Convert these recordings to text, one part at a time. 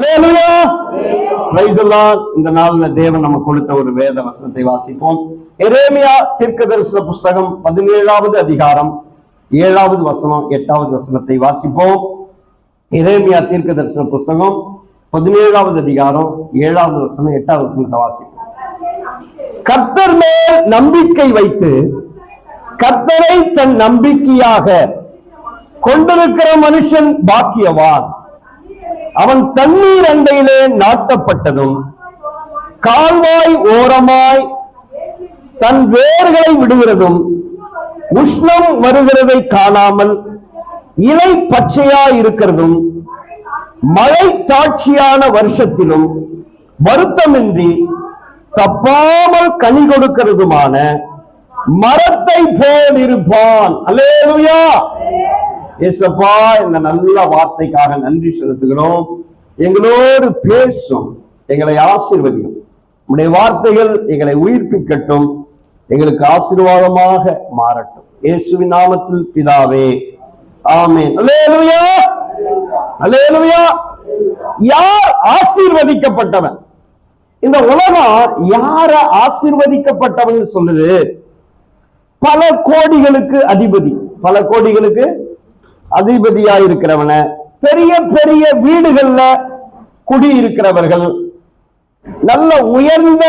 Hallelujah. Praise the Lord. இந்த நாள்ல தேவன் நமக்கு கொடுத்த ஒரு வேத வசனத்தை வாசிப்போம். எரேமியா தீர்க்கதரிசன புஸ்தகம் 17வது அதிகாரம் 7வது வசனம் 8வது வசனத்தை வாசிப்போம். எரேமியா தீர்க்கதரிசன புஸ்தகம் 17வது அதிகாரம் 7வது வசனம் 8வது வசனத்தை வாசிப்போம். கர்த்தர் மேல் நம்பிக்கை வைத்து கர்த்தரை தன் நம்பிக்கையாக கொண்டிருக்கிற மனுஷன் பாக்கியவான். அவன் தண்ணீர் அண்டையிலே நாட்டப்பட்டதும் கால்வாய் ஓரமாய் தன் வேர்களை விடுகிறதும் உஷ்ணம் வருகிறதை காணாமல் இலை பச்சையாய் இருக்கிறதும் மழை தாட்சியான வருஷத்திலும் வருத்தமின்றி தப்பாமல் கனி கொடுக்கிறதுமான மரத்தை போல் இருப்பான். அல்லேலூயா. ஏசப்பா, இந்த நல்ல வார்த்தைக்காக நன்றி செலுத்துகிறோம். எங்களோடு பேசும், எங்களை ஆசீர்வதியும். உம்முடைய வார்த்தைகள் எங்களை உயிர்ப்பிக்கட்டும், எங்களுக்கு ஆசீர்வாதமாக மாறட்டும். இயேசுவின் நாமத்தில் பிதாவே, ஆமென். அல்லேலூயா, அல்லேலூயா. யார் ஆசீர்வதிக்கப்பட்டவன்? இந்த உலகம் யார ஆசீர்வதிக்கப்பட்டவன் சொல்லுது? பல கோடிகளுக்கு அதிபதி, பல கோடிகளுக்கு அதிபதியா இருக்கிறவன, பெரிய பெரிய வீடுகள்ல குடியிருக்கிறவர்கள், நல்ல உயர்ந்த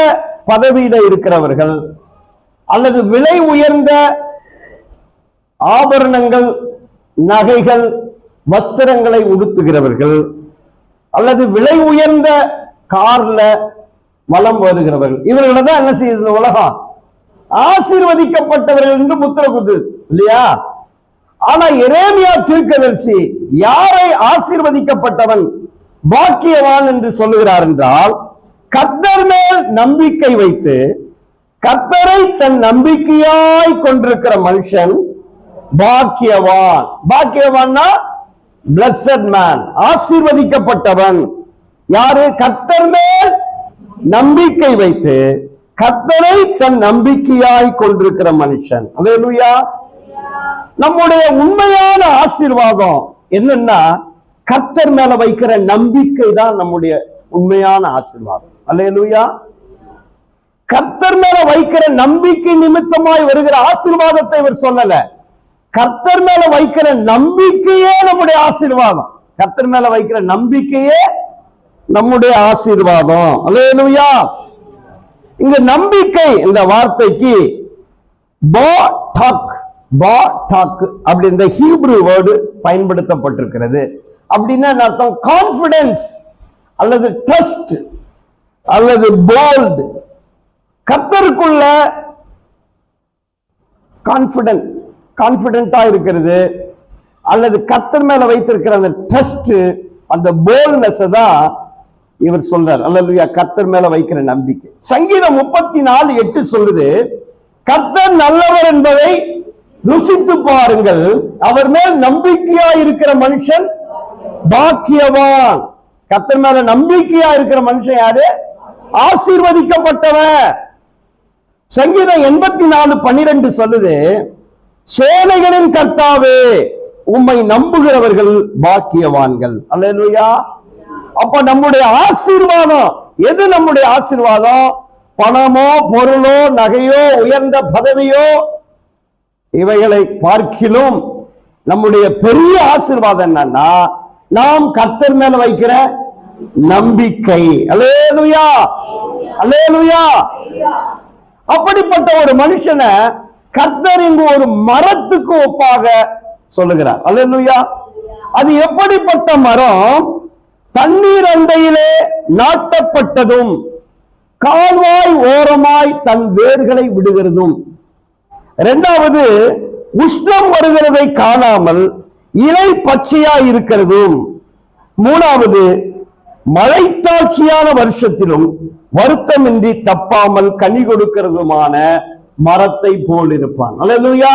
பதவியில இருக்கிறவர்கள், அல்லது விலை உயர்ந்த ஆபரணங்கள், நகைகள், வஸ்திரங்களை உடுத்துகிறவர்கள், அல்லது விலை உயர்ந்த கார்ல வலம் வருகிறவர்கள், இவர்களை தான் என்ன செய்யுது உலகம் ஆசீர்வதிக்கப்பட்டவர்கள் என்று முத்திர குத்து இல்லையா? ஆனா எரேமியா தீர்க்கதரிசி யாரை ஆசீர்வதிக்கப்பட்டவன் பாக்கியவான் என்று சொல்லுகிறார் என்றால், கர்த்தர் மேல் நம்பிக்கை வைத்து கர்த்தரை தன் நம்பிக்கையாய் கொண்டிருக்கிற மனுஷன் பாக்கியவான். பாக்கியவான்னா பிளஸட் மேன், ஆசீர்வதிக்கப்பட்டவன். யாரு? கர்த்தர் மேல் நம்பிக்கை வைத்து கர்த்தரை தன் நம்பிக்கையாய் கொண்டிருக்கிற மனுஷன். அல்லேலூயா. நம்முடைய உண்மையான ஆசீர்வாதம் என்னன்னா, கர்த்தர் மேல வைக்கிற நம்பிக்கை தான் நம்முடைய உண்மையான ஆசீர்வாதம். அல்லேலூயா. கர்த்தர் மேல வைக்கிற நம்பிக்கை நிமித்தமாய் வருகிற ஆசீர்வாதத்தை இவர் சொல்லல. கர்த்தர் மேல வைக்கிற நம்பிக்கையே நம்முடைய ஆசீர்வாதம். கர்த்தர் மேல வைக்கிற நம்பிக்கையே நம்முடைய ஆசீர்வாதம். அல்லேலூயா. இங்க நம்பிக்கை இந்த வார்த்தைக்கு அப்படின்ற ஹீப்ரு வேர்டு பயன்படுத்தப்பட்டிருக்கிறது. அப்படின்னா அர்த்தம் கான்பிடன்ஸ் அல்லது ட்ரஸ்ட் அல்லது போல்ட். கர்த்தருக்குள்ள கான்பிடென்டா இருக்கிறது, அல்லது கர்த்தர் மேல வைத்திருக்கிற அந்த ட்ரஸ்ட், அந்த போல்ட்னஸ் தான் இவர் சொல்றார். அல்லேலூயா. கர்த்தர் மேல வைக்கிற நம்பிக்கை. சங்கீதம் 34:8 சொல்லுது, கர்த்தர் நல்லவர் என்பதை ருசித்து பாருங்கள், அவர் மேல் நம்பிக்கையா இருக்கிற மனுஷன் பாக்கியவான். கர்த்தர் மேல நம்பிக்கையா இருக்கிற மனுஷன் யாரு? ஆசீர்வதிக்கப்பட்டவன். சங்கீதம் 84:12 சொல்லுது, சேனைகளின் கர்த்தாவே உம்மை நம்புகிறவர்கள் பாக்கியவான்கள். அல்லேலூயா. அப்ப நம்முடைய ஆசீர்வாதம் எது? நம்முடைய ஆசீர்வாதம் பணமோ பொருளோ நகையோ உயர்ந்த பதவியோ இவைகளை பார்க்கிலும் நம்முடைய பெரிய ஆசீர்வாதம் என்னன்னா, நாம் கர்த்தர் மேல வைக்கிற நம்பிக்கை. அல்லேலூயா, அல்லேலூயா. அப்படிப்பட்ட ஒரு மனுஷனை கர்த்தர் இங்கு ஒரு மரத்துக்கு ஒப்பாக சொல்லுகிறார். அல்லேலூயா. அது எப்படிப்பட்ட மரம்? தண்ணீர் அண்டையிலே நாட்டப்பட்டதும் கால்வாய் ஓரமாய் தன் வேர்களை விடுகிறதும், இரண்டாவது உஷ்ணம் வருகிறதை காணாமல் இலை பச்சையாய் இருக்கிறதும், மூணாவது மழைத்தாட்சியான வருஷத்திலும் வருத்தமின்றி தப்பாமல் கனி கொடுக்கிறதுமான மரத்தை போல் இருப்பான். அல்லேலூயா.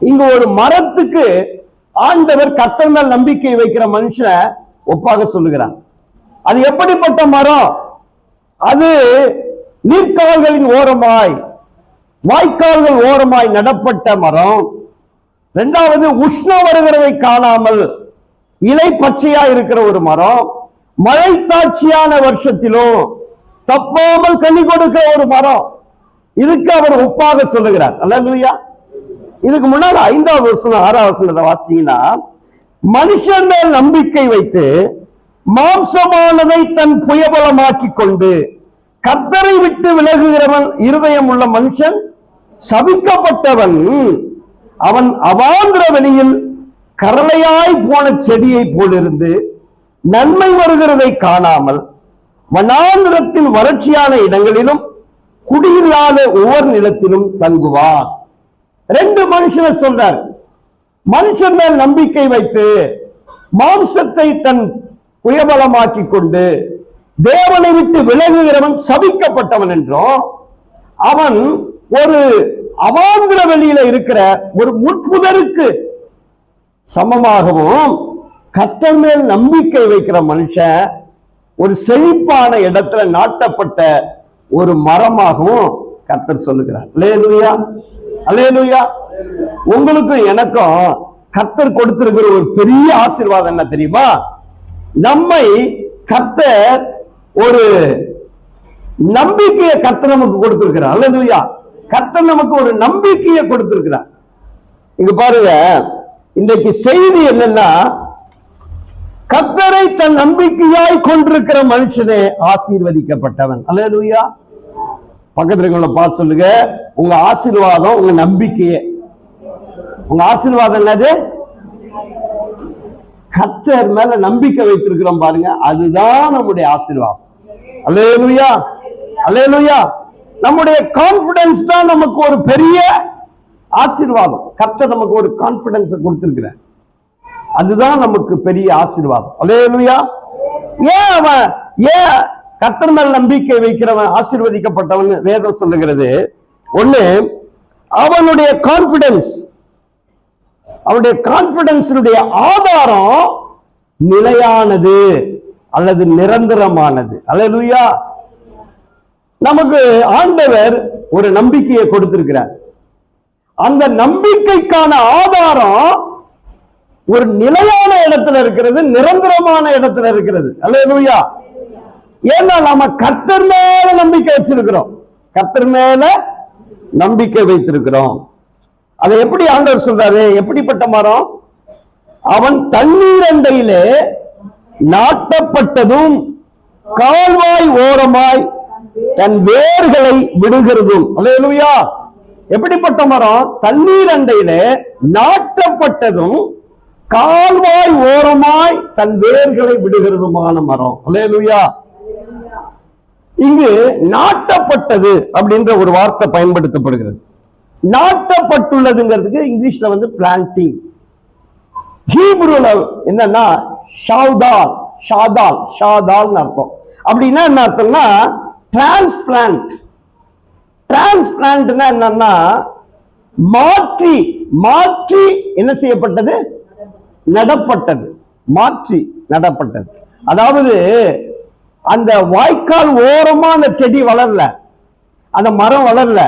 இங்கு ஒரு மரத்துக்கு ஆண்டவர் கர்த்தர் மேல் நம்பிக்கை வைக்கிற மனுஷனை ஒப்பாக சொல்லுகிறார். அது எப்படிப்பட்ட மரம்? அது நீர்க்கால்களின் ஓரமாய், வாய்க்கால்கள் ஓரமாய் நடப்பட்ட மரம். இரண்டாவது உஷ்ணம் வருகிறதை காணாமல் இலை பச்சையா இருக்கிற ஒரு மரம். மழை தாட்சியான வருஷத்திலும் தப்பாமல் கனி கொடுக்கிற ஒரு மரம், இதுக்கு அவர் ஒப்பாக சொல்லுகிறார். அல்லேலூயா. இதுக்கு முன்னால் 5வது வசனம் 6வது வசனத்தை வாசிச்சீங்கன்னா, மனுஷன் மேல் நம்பிக்கை வைத்து மாம்சமானதை தன் புயபலமாக்கி கொண்டு கர்த்தரை விட்டு விலகுகிறவன் இருதயம் உள்ள மனுஷன் சபிக்கப்பட்டவன், அவன் அவாந்திர வெளியில் கரளையாய் போன செடியை போலிருந்து நன்மை வருகிறதை காணாமல் வனாந்திரத்தின் வறட்சியான இடங்களிலும் குடியில்லாத ஒவ்வொரு நிலத்திலும் தங்குவான். 2 மனுஷனை சொல்றார். மனுஷன் மேல் நம்பிக்கை வைத்து மாம்சத்தை தன் புயபலமாக்கி கொண்டு தேவனை விட்டு விலகுகிறவன் சபிக்கப்பட்டவன் என்றும், அவன் ஒரு அவாந்திர வெளியில இருக்கிற ஒரு முட்புதருக்கு சமமாகவும், கர்த்தர் மேல் நம்பிக்கை வைக்கிற மனுஷன் ஒரு செழிப்பான இடத்துல நாட்டப்பட்ட ஒரு மரமாகவும் கர்த்தர் சொல்லுகிறார். அல்லேலூயா, அல்லேலூயா. உங்களுக்கும் எனக்கும் கர்த்தர் கொடுத்திருக்கிற ஒரு பெரிய ஆசீர்வாதம் என்ன தெரியுமா? நம்மை கர்த்தர் ஒரு நம்பிக்கையை கர்த்தர் நமக்கு கொடுத்திருக்கிறார். அல்லேலூயா. கர்த்தர் நமக்கு ஒரு நம்பிக்கையை கொடுத்திருக்கிறார். இங்க பாருங்க, இன்றைக்கு செய்தி என்னன்னா, கர்த்தரை தன் நம்பிக்கையாய் கொண்டிருக்கிற மனுஷனே ஆசீர்வதிக்கப்பட்டவன். அல்லேலூயா. பக்கத்துல இருக்கவங்கள பார்த்து சொல்லுங்க, உங்க ஆசீர்வாதம் உங்க நம்பிக்கையே. உங்க ஆசீர்வாதம் என்னது? கர்த்தர் மேல நம்பிக்கை வைத்திருக்கிறோம் பாருங்க, அதுதான் நம்முடைய ஆசீர்வாதம். அல்லேலூயா, அல்லேலூயா. நம்முடைய கான்பிடன்ஸ் தான் நமக்கு ஒரு பெரிய ஆசீர்வாதம். கர்த்தர் நமக்கு ஒரு கான்பிடன்ஸ் கொடுத்திருக்கிறார், அதுதான் நமக்கு பெரிய ஆசீர்வாதம். அல்லேலூயா. ஏன் கர்த்தர் மேல் நம்பிக்கை வைக்கிறவன் ஆசீர்வதிக்கப்பட்டவன் வேதம் சொல்லுகிறது? ஒண்ணு, அவனுடைய கான்பிடன்ஸ், அவனுடைய கான்பிடன்ஸினுடைய ஆதாரம் நிலையானது அல்லது நிரந்தரமானது. அல்லேலூயா. நமக்கு ஆண்டவர் ஒரு நம்பிக்கையை கொடுத்திருக்கிறார். அந்த நம்பிக்கைக்கான ஆதாரம் ஒரு நிலையான இடத்துல இருக்கிறது, நிரந்தரமான இடத்துல இருக்கிறது. அல்லேலூயா. ஏன்னா நாம கர்த்தர் மேல நம்பிக்கை வச்சிருக்கிறோம், கர்த்தர் மேல நம்பிக்கை வைத்திருக்கிறோம். அதை எப்படி ஆண்டவர் சொல்றாரு? எப்படிப்பட்ட மரம்? அவன் தண்ணீர் அண்டையிலே நாட்டப்பட்டதும் கால்வாய் ஓரமாய் தன் வேர்களை விடுகிறதும். அல்லேலூயா. எப்படிப்பட்ட மரம்? தண்ணீர் அண்டையிலே நாட்டப்பட்டதும் கால்வாய் ஓரமாய் தன் வேர்களை விடுகிறதுமான மரம். அல்லேலூயா. இங்கு நாட்டப்பட்டது அப்படின்ற ஒரு வார்த்தை பயன்படுத்தப்படுகிறது. நாட்டப்பட்டுள்ளதுங்கிறதுக்கு இங்கிலீஷ்ல பிளான்டிங், ஹீப்ரூல என்னன்னா ஷாதால், ஷாதால், ஷாதால் அர்த்தம். அப்படின்னா என்ன அர்த்தம்னா டிரான்ஸ்பிளான்ட். டிரான்ஸ்பிளான்ட்னா என்னன்னா மாற்றி மாற்றி என்ன செய்யப்பட்டது? நடப்பட்டது, மாற்றி நடப்பட்டது. அதாவது அந்த வாய்க்கால் ஓரமா அந்த செடி வளரல, அந்த மரம் வளரல,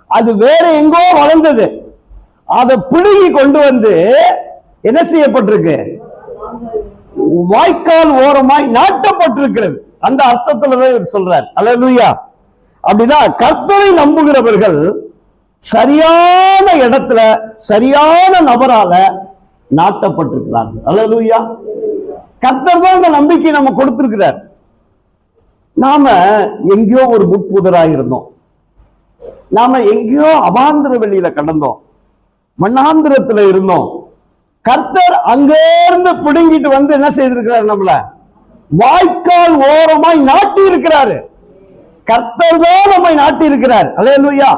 அது வேற எங்கோ வளர்ந்தது. அதை பிடுங்கி கொண்டு வந்து என்ன செய்யப்பட்டிருக்கு? வாய்க்கால் ஓரமாய் நாட்டப்பட்டிருக்கிறது. அந்த அர்த்தத்துலதான் இவர் சொல்றார். அல்லேலூயா. அப்படின்னா கர்த்தரை நம்புகிறவர்கள் சரியான இடத்துல சரியான நபரால நாட்டப்பட்டிருக்கிறார்கள். அல்லேலூயா. கர்த்தர் தான் இந்த நம்பிக்கை நம்ம கொடுத்திருக்கிறார். நாம எங்கேயோ ஒரு முட்புதராக இருந்தோம், நாம எங்கேயோ அவாந்திர வெளியில கடந்தோம், மண்ணாந்திரத்துல இருந்தோம். கர்த்தர் அங்கிருந்து பிடுங்கிட்டு வந்து என்ன செய்திருக்கிறார்? நம்மள வாய்க்கால் ஓரமாய் நாட்டி இருக்கிறாரு. கர்த்தர் தான் நம்மை நாட்டி இருக்கிறார். அல்லேலூயா.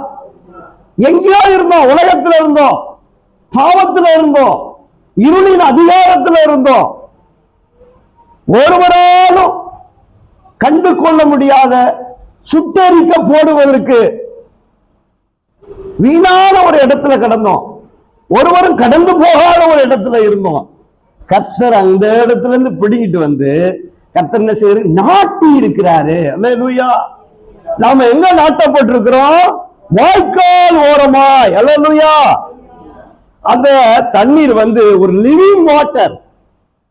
எங்கேயோ இருந்தோம், உலகத்துல இருந்தோம், பாவத்துல இருந்தோம், இருளின் அதிகாரத்துல இருந்தோம், ஒருவராலும் கண்டு கொள்ள முடியாத சுட்டரிக்க போடுவதற்கு வீணான ஒரு இடத்துல கடந்தோம், ஒருவரும் கடந்து போகாத ஒரு இடத்துல இருந்தோம். கர்த்தர் அந்த இடத்துல இருந்து பிடிங்கிட்டு வந்து கர்த்தர் என்ன செய்ய நாட்டி இருக்கிறாரு. அல்லேலூயா. நாம எங்க நாட்டப்பட்டிருக்கிறோம்? வாய்க்கால் ஓரமாய். அல்லேலூயா. அந்த தண்ணீர் ஒரு லிவிங் வாட்டர்.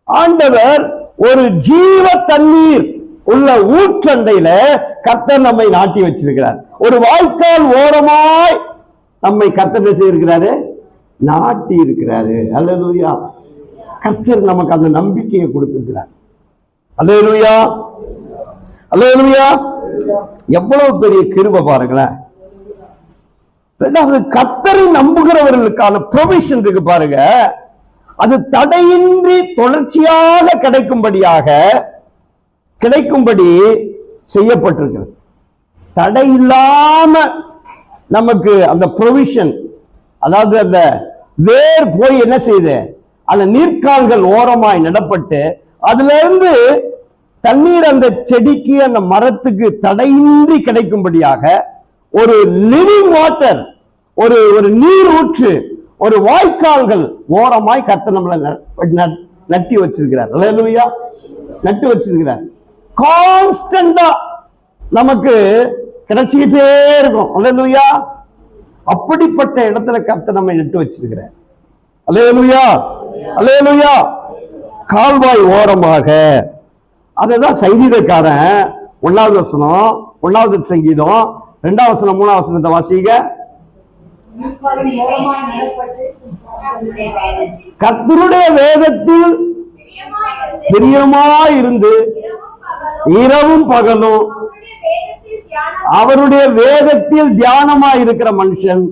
ஆண்டவர் ஒரு ஜீவ தண்ணீர் உள்ள ஊற்றண்டையில கர்த்தர் நம்மை நாட்டி வச்சிருக்கிறார். ஒரு வாய்க்கால் ஓரமாய் நம்மை கர்த்தர் செய்திருக்கிறாரு, நாட்டி இருக்கிறாரு. அல்லேலூயா. கர்த்தர் நமக்கு அந்த நம்பிக்கையை கொடுத்திருக்கிறார். அல்லேலூயா, அல்லேலூயா. எவ்வளவு பெரிய கிருபை பாருங்களேன். கர்த்தரை நம்புகிறவர்களுக்கான ப்ரொவிஷன் இருக்கு பாருங்க, அது தடையின்றி தொடர்ச்சியாக கிடைக்கும்படி செய்யப்பட்டிருக்கிறது. தடை இல்லாம நமக்கு அந்த ப்ரொவிஷன், அதாவது அந்த வேர் போய் என்ன செய்யுது, அந்த நீர்க்கால்கள் ஓரமாய் நடப்பட்டு அதுல இருந்து தண்ணீர் அந்த செடிக்கு அந்த மரத்துக்கு தடையின்றி கிடைக்கும்படியாக ஒரு லிவிங் வாட்டர், ஒரு நீர் ஊற்று, ஒரு வாய்க்கால்கள் ஓரமாய் கர்த்தர் நம்மளை நட்டி வச்சிருக்கிறார். அல்லேலூயா. நட்டு வச்சிருக்கிறார். கான்ஸ்டன்டா நமக்கு கிடைச்சிக்கிட்டே இருக்கும். அல்லேலூயா. அப்படிப்பட்ட இடத்துல கர்த்தர் நம்மை நட்டு வச்சிருக்கிறார். அல்லேலூயா, அல்லேலூயா. கால்வாய் ஓரமாக. அதுதான் சங்கீதக்காரன் 1வது வசனம், 1வது சங்கீதம் 2வது வசனம் 3வது வசனத்தை வாசிங்க. கர்த்தருடைய வேதத்தில் பிரியமாயிருந்து இரவும் பகலும் அவருடைய வேதத்தில் தியானமாய் இருக்கிற மனுஷன்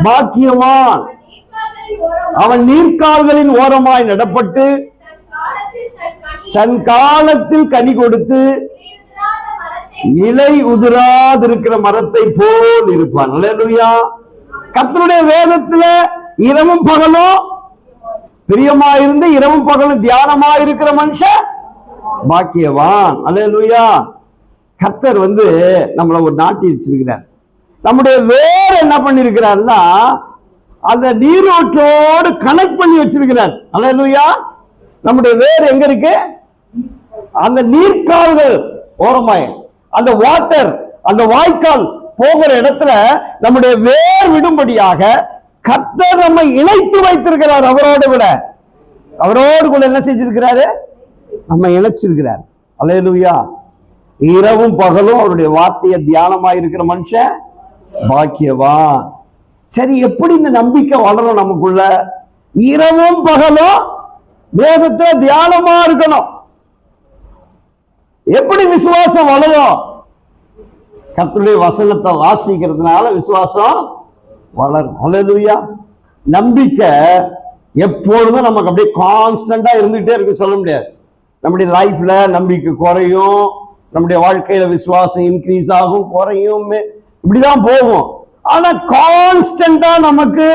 பாக்கியவான். அவன் நீர்க்கால்களின் ஓரமாய் நடப்பட்டு தன் காலத்தில் கனி கொடுத்து இலை உதிராதிருக்கிற மரத்தை போல் இருப்பான். அல்லேலூயா. கர்த்தருடைய வேதத்துல இரவும் பகலும் பிரியமாயிருந்து இரவும் பகலும் தியானமாயிருக்கிற மனுஷன் பாக்கியவான். அல்லேலூயா. கர்த்தர் நம்மளை ஒரு நாட்டி வச்சிருக்கிறார். நம்முடைய வேர் என்ன பண்ணிருக்கிறார்னா அந்த நீரோட்டோடு கனெக்ட் பண்ணி வச்சிருக்கிறார். அல்லேலூயா. நம்முடைய வேர் எங்க இருக்கு? அந்த நீர்க்கால்கள் ஓரமாய் அந்த வாட்டர், அந்த வாய்க்கால் போகிற இடத்துல நம்முடைய வேர் விடும்படியாக கர்த்தர் நம்மை இணைத்து வைத்திருக்கிறார். அவரோடு கூட என்ன செஞ்சிருக்கிறாரு? நம்ம இணைச்சிருக்கிறார். அல்லேலூயா. இரவும் பகலும் அவருடைய வார்த்தையை தியானமாய் இருக்கிற மனுஷன் பாக்கியவான். சரி, எப்படி இந்த நம்பிக்கை வளரும் நமக்குள்ள? இரவும் பகலும் வேதத்தை தியானமா இருக்கணும். எப்படி விசுவாசம் வளரும்? கர்த்தருடைய வசனத்தை வாசிக்கிறதுனால விசுவாசம் வளரும். அல்லேலூயா. நம்பிக்கை எப்பொழுதும் நமக்கு அப்படியே கான்ஸ்டன்டா இருந்துகிட்டே இருக்கு சொல்ல முடியாது. நம்முடைய லைஃப்ல நம்பிக்கை குறையும், நம்முடைய வாழ்க்கையில விசுவாசம் இன்க்ரீஸ் ஆகும், குறையும், இப்படிதான் போகும். ஆனா கான்ஸ்டன்டா நமக்கு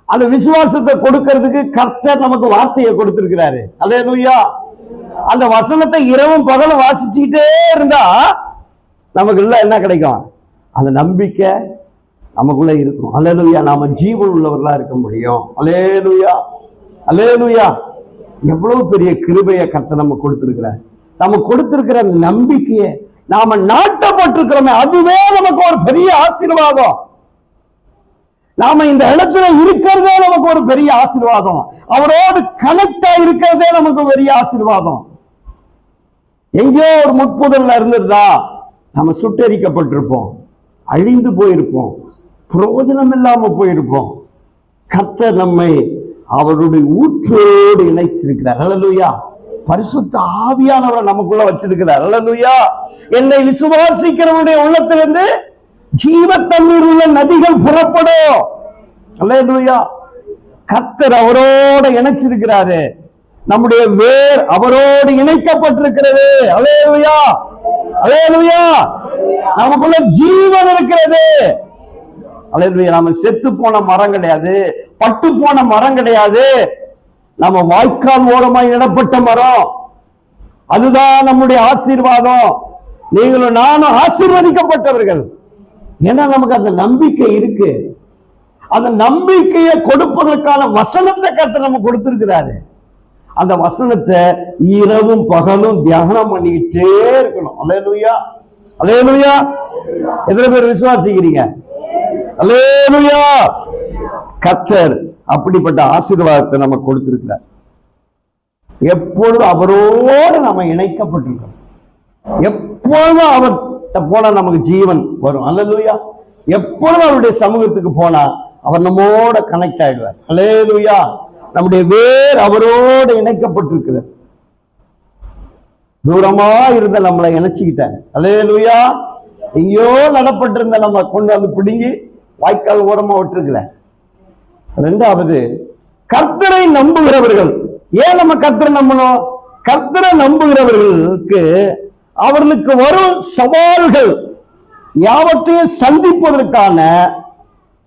அந்த விசுவாசத்தை கொடுக்கிறதுக்கு கர்த்தர் நமக்கு வார்த்தையை கொடுத்திருக்கிறாரு. அல்லேலூயா. அந்த வசனத்தை இரவும் பகலும் வாசிச்சுக்கிட்டே இருந்தா நமக்குள்ள என்ன கிடைக்கும்? அந்த நம்பிக்கை நமக்குள்ள இருக்கும். அல்லேலூயா. நாம ஜீவன் உள்ளவர்களா இருக்க முடியும். அல்லேலூயா, அல்லேலூயா. எவ்வளவு பெரிய கிருபையை கர்த்தர் நம்ம கொடுத்திருக்கிறார். நம்ம கொடுத்திருக்கிற நம்பிக்கையை நாம நாட்டப்பட்டிருக்கிறோமே, அதுவே நமக்கு ஒரு பெரிய ஆசீர்வாதம். நாம இந்த இடத்துல இருக்கிறதே நமக்கு ஒரு பெரிய ஆசீர்வாதம். அவரோடு கனெக்டா இருக்கிறதே நமக்கு பெரிய ஆசீர்வாதம். எங்கேயோ ஒரு முட்புதல்ல இருந்திருந்தா நம்ம சுட்டரிக்கப்பட்டிருப்போம், அழிந்து போயிருப்போம், பிரயோஜனம் இல்லாம போயிருப்போம். கர்த்தர் நம்மை அவருடைய ஊற்றோடு இணைத்திருக்கிறார். அல்லேலூயா. பரிசுத்த ஆவியானவரை நமக்குள்ள வச்சிருக்கிறார். அல்லேலூயா. என்னை விசுவாசிக்கிறவருடைய உள்ளத்திலிருந்து ஜீவ தண்ணீர் உள்ள நதிகள் புறப்படும். அல்லேலூயா. கர்த்தர் அவரோட இணைச்சிருக்கிறாரு. நம்முடைய வேர் அவரோடு இணைக்கப்பட்டிருக்கிறது. அல்லேலூயா, அல்லேலூயா. நமக்குள்ள ஜீவன் இருக்கிறது. அல்லேலூயா. நாம செத்து போன மரம் கிடையாது, பட்டு போன மரம் கிடையாது. நம்ம வாய்க்கால் ஓரமாய் இடப்பட்ட மரம். அதுதான் நம்முடைய ஆசீர்வாதம். நீங்களும் நானும் ஆசீர்வதிக்கப்பட்டவர்கள். ஏன்னா நமக்கு அந்த நம்பிக்கை இருக்கு. அந்த நம்பிக்கையை கொடுப்பதற்கான வசனத்தை கர்த்தர் நம்ம கொடுத்திருக்கிறாரு. அந்த வசனத்தை இரவும் பகலும் தியானம் பண்ணிக்கிட்டே இருக்கணும். அல்லேலூயா, அல்லேலூயா. எத்தனை பேர் விசுவாசிக்கிறீங்க? அல்லேலூயா. கர்த்தர் அப்படிப்பட்ட ஆசீர்வாதத்தை நமக்கு கொடுத்திருக்கிறார். எப்பொழுதும் அவரோடு நம்ம இணைக்கப்பட்டிருக்கோம். எப்பொழுதும் அவர்கிட்ட போனா நமக்கு ஜீவன் வரும். அல்லேலூயா. எப்பொழுதும் அவருடைய சமூகத்துக்கு போனா அவர் நம்மோட கனெக்ட் ஆயிடுவார். அல்லேலூயா. நம்முடைய வேர் அவரோடு இணைக்கப்பட்டிருக்கிறது. தூரமா இருந்த நம்மளை இணைச்சுக்கிட்டாங்க. அல்லேலூயா. எங்கேயோ நடப்பட்டிருந்த நம்ம கொண்டு வந்து பிடுங்கி வாய்க்கால் ஓரமா விட்டுருக்கல. ரெண்டாவது, கர்த்தரை நம்புகிறவர்கள். ஏன் நம்ம கர்த்தரை நம்பணும்? கர்த்தரை நம்புகிறவர்களுக்கு அவர்களுக்கு வரும் சவால்கள் யாவற்றையும் சந்திப்பதற்கான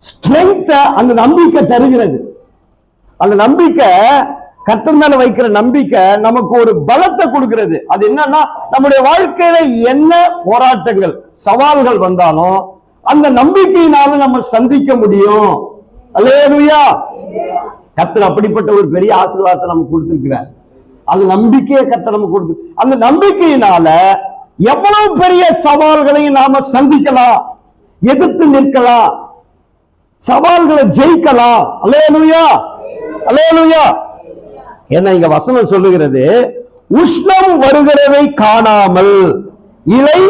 ஸ்ட்ரென்த் அந்த நம்பிக்கை தருகிறது. அந்த நம்பிக்கை, கர்த்தர் மேல வைக்கிற நம்பிக்கை நமக்கு ஒரு பலத்தை கொடுக்கிறது. அது என்னன்னா, நம்முடைய வாழ்க்கையில என்ன போராட்டங்கள் சவால்கள் வந்தாலும் அந்த நம்பிக்கையினால நம்ம சந்திக்க முடியும். அல்லேலூயா. கர்த்தர் அப்படிப்பட்ட ஒரு பெரிய ஆசீர்வாதத்தை நமக்கு கொடுத்திருக்கிறார். அந்த நம்பிக்கையை கர்த்தர் நமக்கு கொடுத்து, அந்த நம்பிக்கையினால எவ்வளவு பெரிய சவால்களையும் நாம சந்திக்கலாம், எதிர்த்து நிற்கலாம், சவால்களை ஜெயிக்கலாம். அல்லேலூயா. அல்லேலூயா. என்ன இங்க வசனம் சொல்லுகிறது, உஷ்ணம் வருகிறதை காணாமல் இலை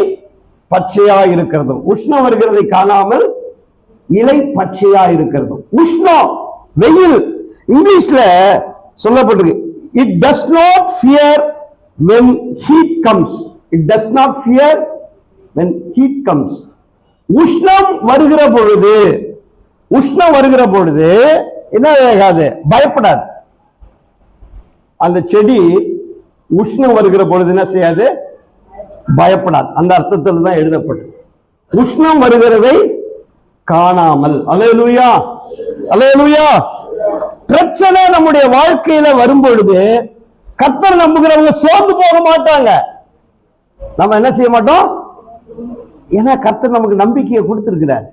பச்சையா இருக்கிறது. உஷ்ணம் வருகிறதை காணாமல் இலை பச்சையா இருக்கிறது. உஷ்ணம், வெயில். இங்கிலீஷ்ல சொல்லப்பட்டிருக்கு, it does not fear when heat comes. It does not fear when heat comes. உஷ்ணம் வருகிற பொழுது, உஷ்ணம் வருகிற பொழுது என்ன ஆகாது? பயப்படாது. அந்த செடி உஷ்ணம் வருகிற பொழுது என்ன செய்யாது? பயப்படாது. அந்த அர்த்தத்தில் தான் எழுதப்பட்டது. உஷ்ணம் வருகிறதை காணாமல். அல்லேலூயா. அல்லேலூயா. பிரச்சனை நம்முடைய வாழ்க்கையில வரும் பொழுது கர்த்தர் நம்புகிறவங்க சோர்ந்து போக மாட்டாங்க. நம்ம என்ன செய்ய மாட்டோம்? ஏன்னா கர்த்தர் நமக்கு நம்பிக்கையை கொடுத்திருக்கிறார்.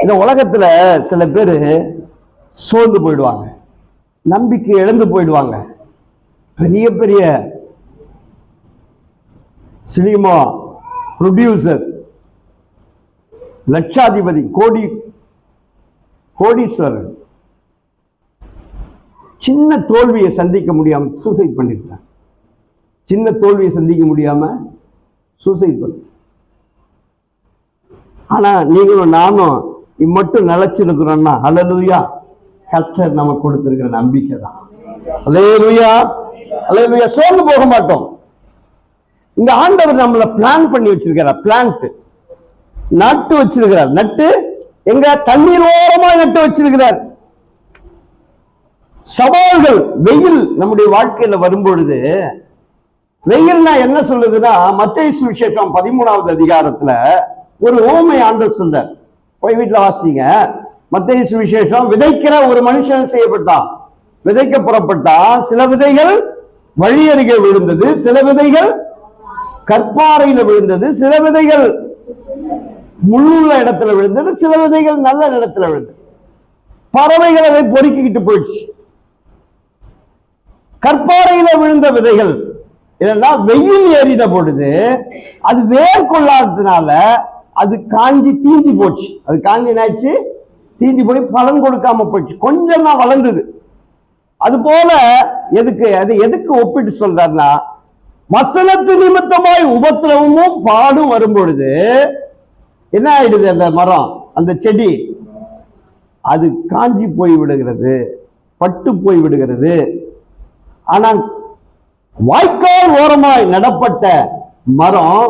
இந்த உலகத்துல சில பேர் சோர்ந்து போயிடுவாங்க, நம்பிக்கை இழந்து போயிடுவாங்க. பெரிய பெரிய சினிமா ப்ரொடியூசர்ஸ், லட்சாதிபதி, கோடீஸ்வரர் சின்ன தோல்வியை சந்திக்க முடியாம சூசைட் பண்ணிருக்காங்க. சின்ன தோல்வியை சந்திக்க முடியாம சூசைட் பண்ண. ஆனா நீங்களும் நானும் மட்டும் நிலைச்சிருக்கிறோம்னா, அல்லேலூயா, கர்த்தர் நமக்கு கொடுத்திருக்கிற நம்பிக்கை தான். அல்லேலூயா. அல்லேலூயா. சோர்ந்து போக மாட்டோம். இந்த ஆண்டவர் நம்மளை பிளான் பண்ணி வச்சிருக்கிறார். பிளான்ட் நட்டு வச்சிருக்கிறார். நட்டு எங்க? தண்ணீர் ஓரமா நட்டு வச்சிருக்கிறார். சவால்கள், வெயில் நம்முடைய வாழ்க்கையில வரும்பொழுது, வெயில்னா என்ன சொல்லுதுன்னா, மத்தேயு சுவிசேஷம் 13வது அதிகாரத்துல ஒரு ஓமை ஆண்டவர் சொல்றார். போய் வீட்டுல வாசிங்க. மத்தேயு சுவிசேஷம், விதைக்கிற ஒரு மனுஷன் செய்யப்பட்டான். விதைக்க புறப்பட்டான். சில விதைகள் வழி அருகே விழுந்தது, சில விதைகள் கற்பாறையில விழுந்தது, சில விதைகள் முள்ளுள்ள இடத்துல விழுந்தது, சில விதைகள் நல்ல இடத்துல விழுந்தது. பறவைகள் அதை பொறுக்கிக்கிட்டு போயிடுச்சு. கற்பாறையில விழுந்த விதைகள் என்னன்னா, வெயில் ஏறின பொழுது அது வேர் கொள்ளாததுனால அது காஞ்சி தீஞ்சு போச்சு. அது காஞ்சி என்னாச்சு? தீஞ்சு போய் பலன் கொடுக்காம போயிடுச்சு. கொஞ்சம் தான் வளர்ந்தது. அது போல எதுக்கு ஒப்பிட்டு சொல்றாருன்னா, வசனத்து நிமித்தமாய் உபத்திரவமும் பாடும் வரும் பொழுது என்ன ஆயிடுது? அந்த மரம், அந்த செடி, அது காஞ்சி போய் விடுகிறது, பட்டு போய் விடுகிறது. ஆனா வாய்க்கால் ஓரமாய் நடப்பட்ட மரம்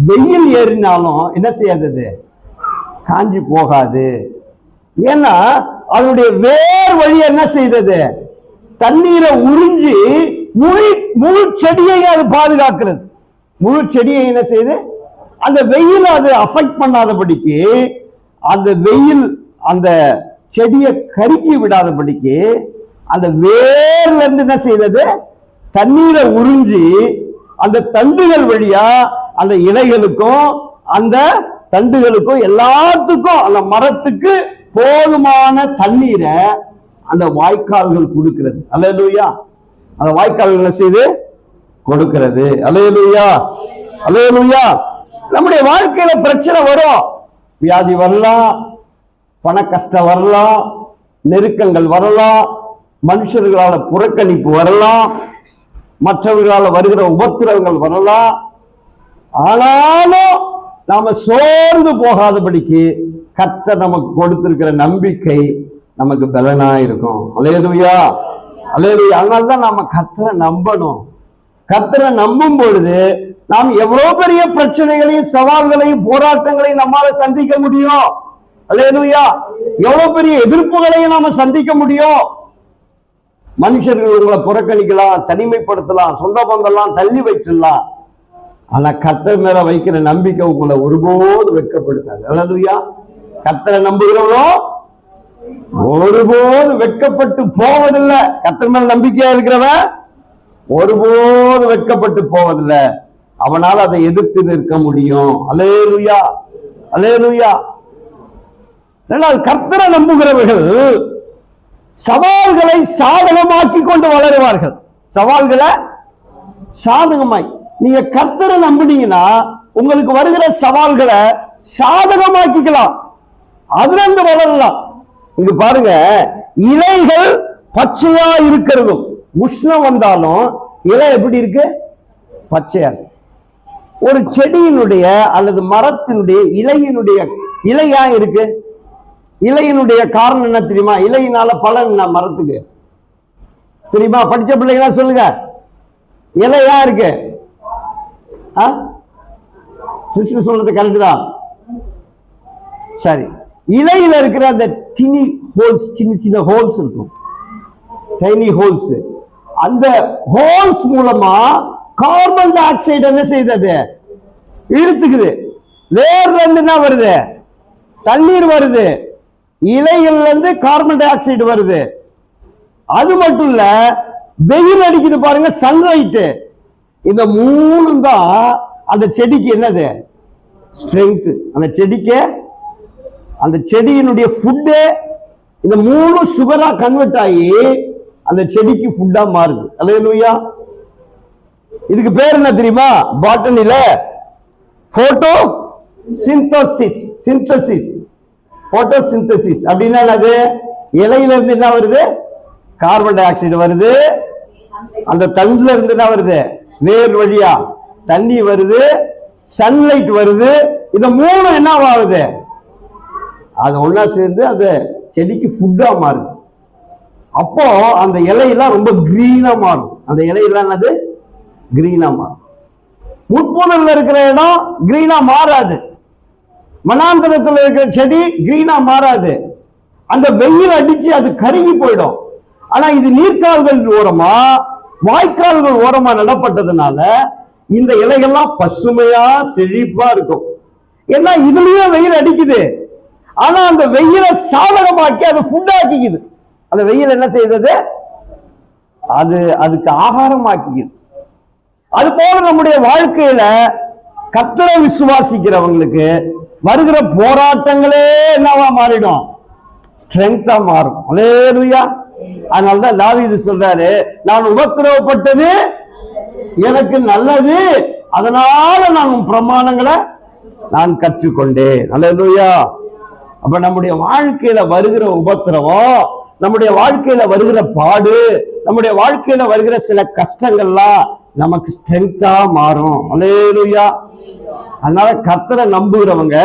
வெயில் ஏறினாலும் என்ன செய்யாது? காஞ்சி போகாது. ஏன்னா அதனுடைய வேர் வழி என்ன செய்தது? தண்ணீரை உறிஞ்சி முழு செடியை அது பாதுகாக்கிறது. முழு செடியை என்ன செய்யுது? அந்த வெயில் அது அஃபெக்ட் பண்ணாதபடிக்கு, அந்த வெயில் அந்த செடியை கருக்கி விடாதபடிக்கு அந்த வேர்ல இருந்து என்ன செய்தது? தண்ணீரை உறிஞ்சி அந்த தண்டுகள் வழியா அந்த இலைகளுக்கும் அந்த தண்டுகளுக்கும் எல்லாத்துக்கும் அந்த மரத்துக்கு போதுமான தண்ணீரை அந்த வாய்க்கால்கள் கொடுக்கிறது. அல்லேலூயா. அந்த வாய்க்கால்கள் என்ன செய்து கொடுக்கிறது. அல்லேலூயா. அல்லேலூயா. நம்முடைய வாழ்க்கையில பிரச்சனை வரும், வியாதி வரலாம், பண கஷ்டம் வரலாம், நெருக்கங்கள் வரலாம், மனுஷர்களால புறக்கணிப்பு வரலாம், மற்றவர்களால வருகிற உபத்திரவங்கள் வரலாம். ஆனாலும் நாம சோர்ந்து போகாதபடிக்கு கர்த்தர் நமக்கு கொடுத்திருக்கிற நம்பிக்கை நமக்கு பலனா இருக்கும். அல்லேலூயா, அல்லேலூயா. அதனால்தான் நாம கர்த்தரை நம்பணும். கர்த்தரை நம்பும் பொழுது நாம் எவ்வளவு பெரிய பிரச்சனைகளையும் சவால்களையும் போராட்டங்களையும் நம்மால சந்திக்க முடியும். அல்லேலூயா. எவ்வளவு பெரிய எதிர்ப்புகளையும் நாம சந்திக்க முடியும். மனுஷர்கள் உங்களை புறக்கணிக்கலாம், தனிமைப்படுத்தலாம், சொந்த பந்தெல்லாம் தள்ளி வச்சிடலாம். ஆனா கர்த்தர் மேல வைக்கிற நம்பிக்கை உங்களை ஒருபோது வெட்கப்படுத்தாது. அல்லேலூயா. கர்த்தரை நம்புகிறவனோ ஒருபோது வெட்கப்பட்டு போவதில்லை. கர்த்தர் மேல நம்பிக்கையா இருக்கிறவன் ஒருபோது வெட்கப்பட்டு போவதில்லை. அவனால் அதை எதிர்த்து நிற்க முடியும். அல்லேலூயா, அல்லேலூயா. கர்த்தரை நம்புகிறவர்கள் சவால்களை சாதகமாக்கி கொண்டு வளருவார்கள். சவால்களை சாதகமாய் நீங்க கர்த்தரை நம்பினீங்கன்னா உங்களுக்கு வருகிற சவால்களை சாதகமாக்கிக்கலாம், அதுல இருந்து வளரலாம். இங்க பாருங்க, இலைகள் பச்சையா இருக்கிறதும் உஷ்ணம் வந்தாலும் இலை எப்படி இருக்கு? பச்சையா. ஒரு செடியினுடைய அல்லது மரத்தினுடைய இலையா இருக்கு. இலையினுடைய காரணம் என்ன தெரியுமா? இலையினால பலன் என்ன மரத்துக்கு தெரியுமா? படிச்ச பிள்ளைங்களா சொல்லுங்க. இலையா இருக்கு. சிஸ்டர் சொல்றது கரெக்ட் தான். சரி, இலையில இருக்கிற அந்த டினி ஹோல்ஸ், சின்ன சின்ன ஹோல்ஸ் இருக்கும், டைனி ஹோல்ஸ். அந்த ஹோல்ஸ் மூலமா கார்பன் டை ஆக்சைடு என்ன செய்தது? இழுத்துக்குது. வேர்ல இருந்து என்ன வருது? தண்ணீர் வருது. இலைகள்ல இருந்து கார்பன் டை ஆக்சைடு வருது. அது மட்டும் இல்ல, வெயில் அடிக்குது பாருங்க, சன்லைட். இந்த மூணு தான் அந்த செடிக்கு என்னது? ஸ்ட்ரென்த். அந்த செடிக்கு, அந்த செடியினுடைய ஃபுட்டு இந்த மூணு சுகரா கன்வெர்ட் ஆகி அந்த செடிக்கு ஃபுட்டா மாறுது. அல்லேலூயா. இதுக்கு பேர் என்ன தெரியுமா? பாட்டனில photosynthesis. Synthesis, photosynthesis அப்படின்னா அது இலையில இருந்து என்ன வருது? கார்பன் டை ஆக்சைடு வருது. அந்த தண்டுல இருந்து என்ன வருது? வேர் வழியா தண்ணி வருது, சன்லைட் வருது. இந்த மூணு என்ன ஆகுது? அது ஒன்னா சேர்ந்து அந்த செடிக்கு ஃபுட்டா மாறுது. அப்போ அந்த இலையெல்லாம் ரொம்ப கிரீனா மாறும். அந்த இலையெல்லாம் என்னது? கிரீனா மாறும். முட்புதல்ல இருக்கிற இடம் கிரீனா மாறாது. மனாந்தரத்தில் இருக்கிற செடி கிரீனா மாறாது. அந்த வெயில் அடிச்சு அது கருகி போயிடும். ஆனா இது நீர்க்கால்கள் ஓரமா, வாய்க்கால்கள் ஓரமா நடப்பட்டதுனால இந்த இலைகள்லாம் பசுமையா செழிப்பா இருக்கும். ஏன்னா இதுலயே வெயில் அடிக்குது. ஆனா அந்த வெயிலை சாதகமாக்கி அது ஃபுட் ஆக்கிக்குது. அந்த வெயில் என்ன செய்தது? அதுக்கு ஆகாரமாக்கிக்குது. அது போல நம்முடைய வாழ்க்கையில கர்த்தரை விசுவாசிக்கிறவங்களுக்கு வருகிற போராட்டங்களே என்னவா மாறிடும்? ஸ்ட்ரென்த்தா மாறும். அல்லேலூயா. அதனாலதான் தாவீது சொல்றாரு, நான் உபத்திரவப்பட்டது எனக்கு நல்லது, அதனால நான் உன் பிரமாணங்களை நான் கற்றுக்கொண்டேன். அல்லேலூயா. அப்ப நம்முடைய வாழ்க்கையில வருகிற உபத்திரவம், நம்முடைய வாழ்க்கையில வருகிற பாடு, நம்முடைய வாழ்க்கையில வருகிற சில கஷ்டங்கள்லாம் நமக்கு ஸ்ட்ரென்த்தா மாறும். அல்லேலூயா. அதனால கர்த்தரை நம்புகிறவங்க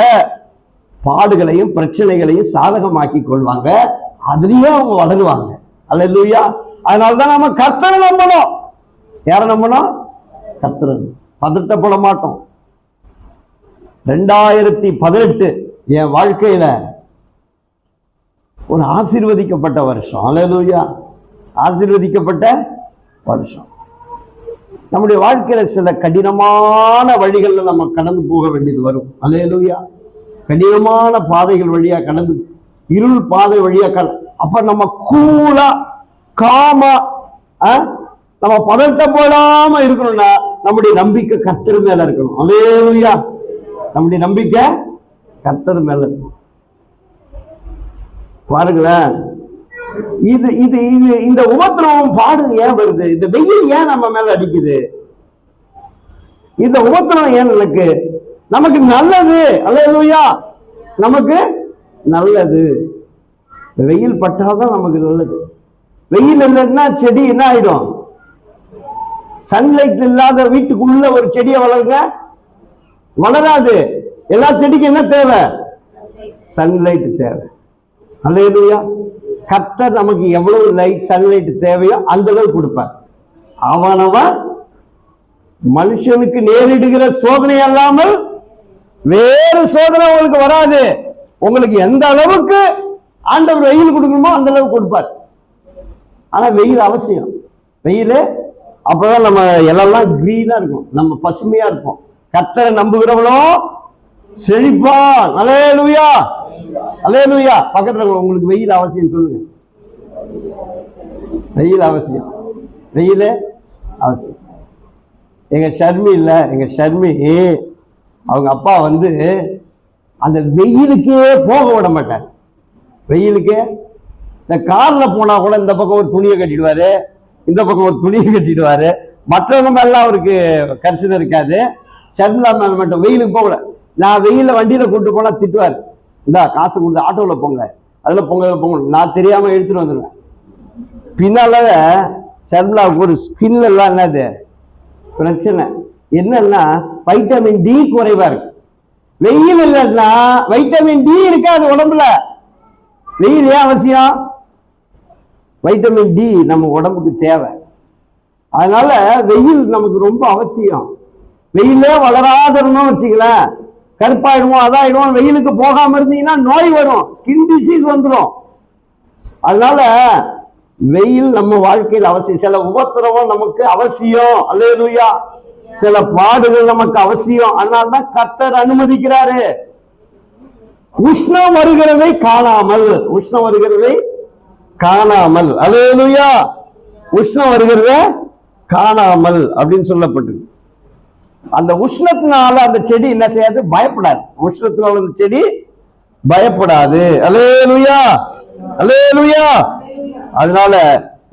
பாடுகளையும் பிரச்சனைகளையும் சாதகமாக்கி கொள்வாங்க, அதுலயே அவங்க வளருவாங்க. அல்லேலூயா. அதனாலதான் நம்ம கர்த்தரை நம்பணும். யாரை நம்பணும்? கர்த்தரை. பதட்டப்பட மாட்டோம். 2018 என் வாழ்க்கையில ஒரு ஆசீர்வதிக்கப்பட்ட வருஷம். அல்லேலூயா. ஆசீர்வதிக்கப்பட்ட வருஷம். நம்முடைய வாழ்க்கையில சில கடினமான வழிகள்ல நம்ம கடந்து போக வேண்டியது வரும். அல்லேலூயா. கடினமான பாதைகள் வழியா கடந்து, இருள் பாதை வழியா அப்ப நம்ம கூலா காமா நம்ம பதட்டப்படாம இருக்கணும்னா நம்முடைய நம்பிக்கை கர்த்தர் மேல இருக்கணும். அல்லேலூயா. நம்முடைய நம்பிக்கை கர்த்தர் மேல இருக்கணும். பாருங்களேன், இது இது இது இந்த உபத்திரவம் பாடு ஏன் வருது? இந்த வெயில் ஏன் நம்ம மேல அடிக்குது? இந்த உபத்திரவம் ஏன் நமக்கு நல்லது. அல்லேலூயா. நமக்கு நல்லது. வெயில் பட்டாதான் நமக்கு நல்லது. வெயில் இல்லைன்னா செடி என்ன ஆயிடும்? சன்லைட் இல்லாத வீட்டுக்குள்ள ஒரு செடியை வளருங்க, வளராது. எல்லா செடிக்கும் என்ன தேவை? சன்லைட் தேவை. அல்லேலூயா. கர்த்தர் நமக்கு எவ்வளவு லைட் சன்லைட் தேவையோ அந்த அளவு கொடுப்பார். அவனவன் மனுஷனுக்கு நேரிடுகிற சோதனை அல்லாமல் வேறு சோதனை உங்களுக்கு வராது. உங்களுக்கு எந்த அளவுக்கு ஆண்டவர் வெயில் கொடுக்கணுமோ அந்த அளவுக்கு கொடுப்பார். ஆனா வெயில் அவசியம். வெயில் அப்பதான் நம்ம எல்லாம் கிரீனா இருக்கும், நம்ம பசுமையா இருப்போம். கர்த்தரை நம்புகிறவனும் செழிப்பான். அல்லேலூயா, அல்லேலூயா. பக்கத்துல உங்களுக்கு வெயில் அவசியம் சொல்லுங்க. வெயில் அவசியம், வெயில் அவசியம். எங்க ஷர்மி இல்ல, எங்க ஷர்மி அவங்க அப்பா வந்து அந்த வெயிலுக்கே போக விட மாட்டார். வெயிலுக்கு இந்த கார்ல போனா கூட இந்த பக்கம் ஒரு துணியை கட்டிடுவாரு, இந்த பக்கம் ஒரு துணியை கட்டிடுவாரு. மற்றவங்க மேலாம் அவருக்கு கரிசனை இருக்காது. ஷர்மிளா மேல மட்டும் வெயிலுக்கு போகல. நான் வெயில வண்டியில கூட்டு போனா திட்டுவார். இந்தா காசு கொடுத்து ஆட்டோல போங்க, அதுல பொங்க பொங்க. நான் தெரியாம எடுத்துட்டு வந்துடுவேன். பின்னால ஷர்மிளாவுக்கு ஒரு ஸ்கின் எல்லாம் என்னது பிரச்சனை என்னன்னா வைட்டமின் டி குறைவா இருக்கு. வெயில் இல்லைன்னா வைட்டமின் டி இருக்காது உடம்புல. வெயில் ஏன் அவசியம்? வைட்டமின் டி நம்ம உடம்புக்கு தேவை. அதனால வெயில் நமக்கு ரொம்ப அவசியம். வெயிலே வளராத இருந்தோம் வச்சுக்கலாம், கருப்பாயிடுவோம், அதாயிடுவோம். வெயிலுக்கு போகாம இருந்தீங்கன்னா நோய் வரும், ஸ்கின் டிசீஸ் வந்துடும். அதனால வெயில் நம்ம வாழ்க்கையில் அவசியம். சில உபத்திரவம் நமக்கு அவசியம். அல்லேலூயா. சில பாடுகள் நமக்கு அவசியம். அதனால்தான் கர்த்தர் அனுமதிக்கிறாரு. உஷ்ணம் வருகிறதை காணாமல், உஷ்ணம் வருகிறதை காணாமல். அல்லேலூயா. உஷ்ணம் வருகிறத காணாமல் அப்படின்னு சொல்லப்பட்டிருக்கு. அந்த உஷ்ணத்தினால அந்த செடி என்ன செய்யாது? பயப்படாது. உஷ்ணத்தினால அந்த செடி பயப்படாது. அல்லேலூயா, அல்லேலூயா. அதனால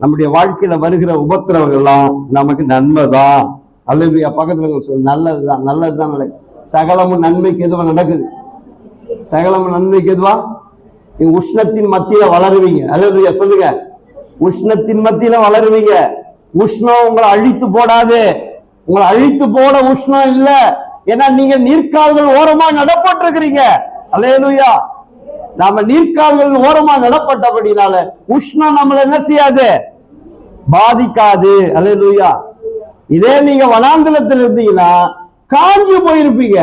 நம்முடைய வாழ்க்கையில வருகிற உபத்திரவங்கள்லாம் நமக்கு நன்மைதான். அல்லேலூயா. பக்கத்துல சொல்லு, நல்லதுதான், நல்லதுதான் நடக்குது. சகலமும் நன்மைக்கு எதுவா நடக்குது? சகலமும் நன்மைக்கு எதுவா? உஷ்ணத்தின் மத்தியில வளருவீங்க. அல்லேலூயா சொல்லுங்க. உஷ்ணத்தின் மத்தியில வளருவீங்க. உஷ்ணம் உங்களை அழித்து போடாது. உங்களை அழித்து போட உஷ்ணம் இல்ல. ஏன்னா நீங்க நீர்க்கால்கள் ஓரமா நடப்பட்டிருக்கிறீங்க. அல்லேலூயா. நாம நீர்க்கால்கள் ஓரமா நடப்பட்டபடினால உஷ்ணம் நம்மள என்ன செய்யாது? பாதிக்காது. அல்லேலூயா. இதே நீங்க வனாந்தரத்தில் இருந்தீங்கன்னா காஞ்சி போயிருப்பீங்க.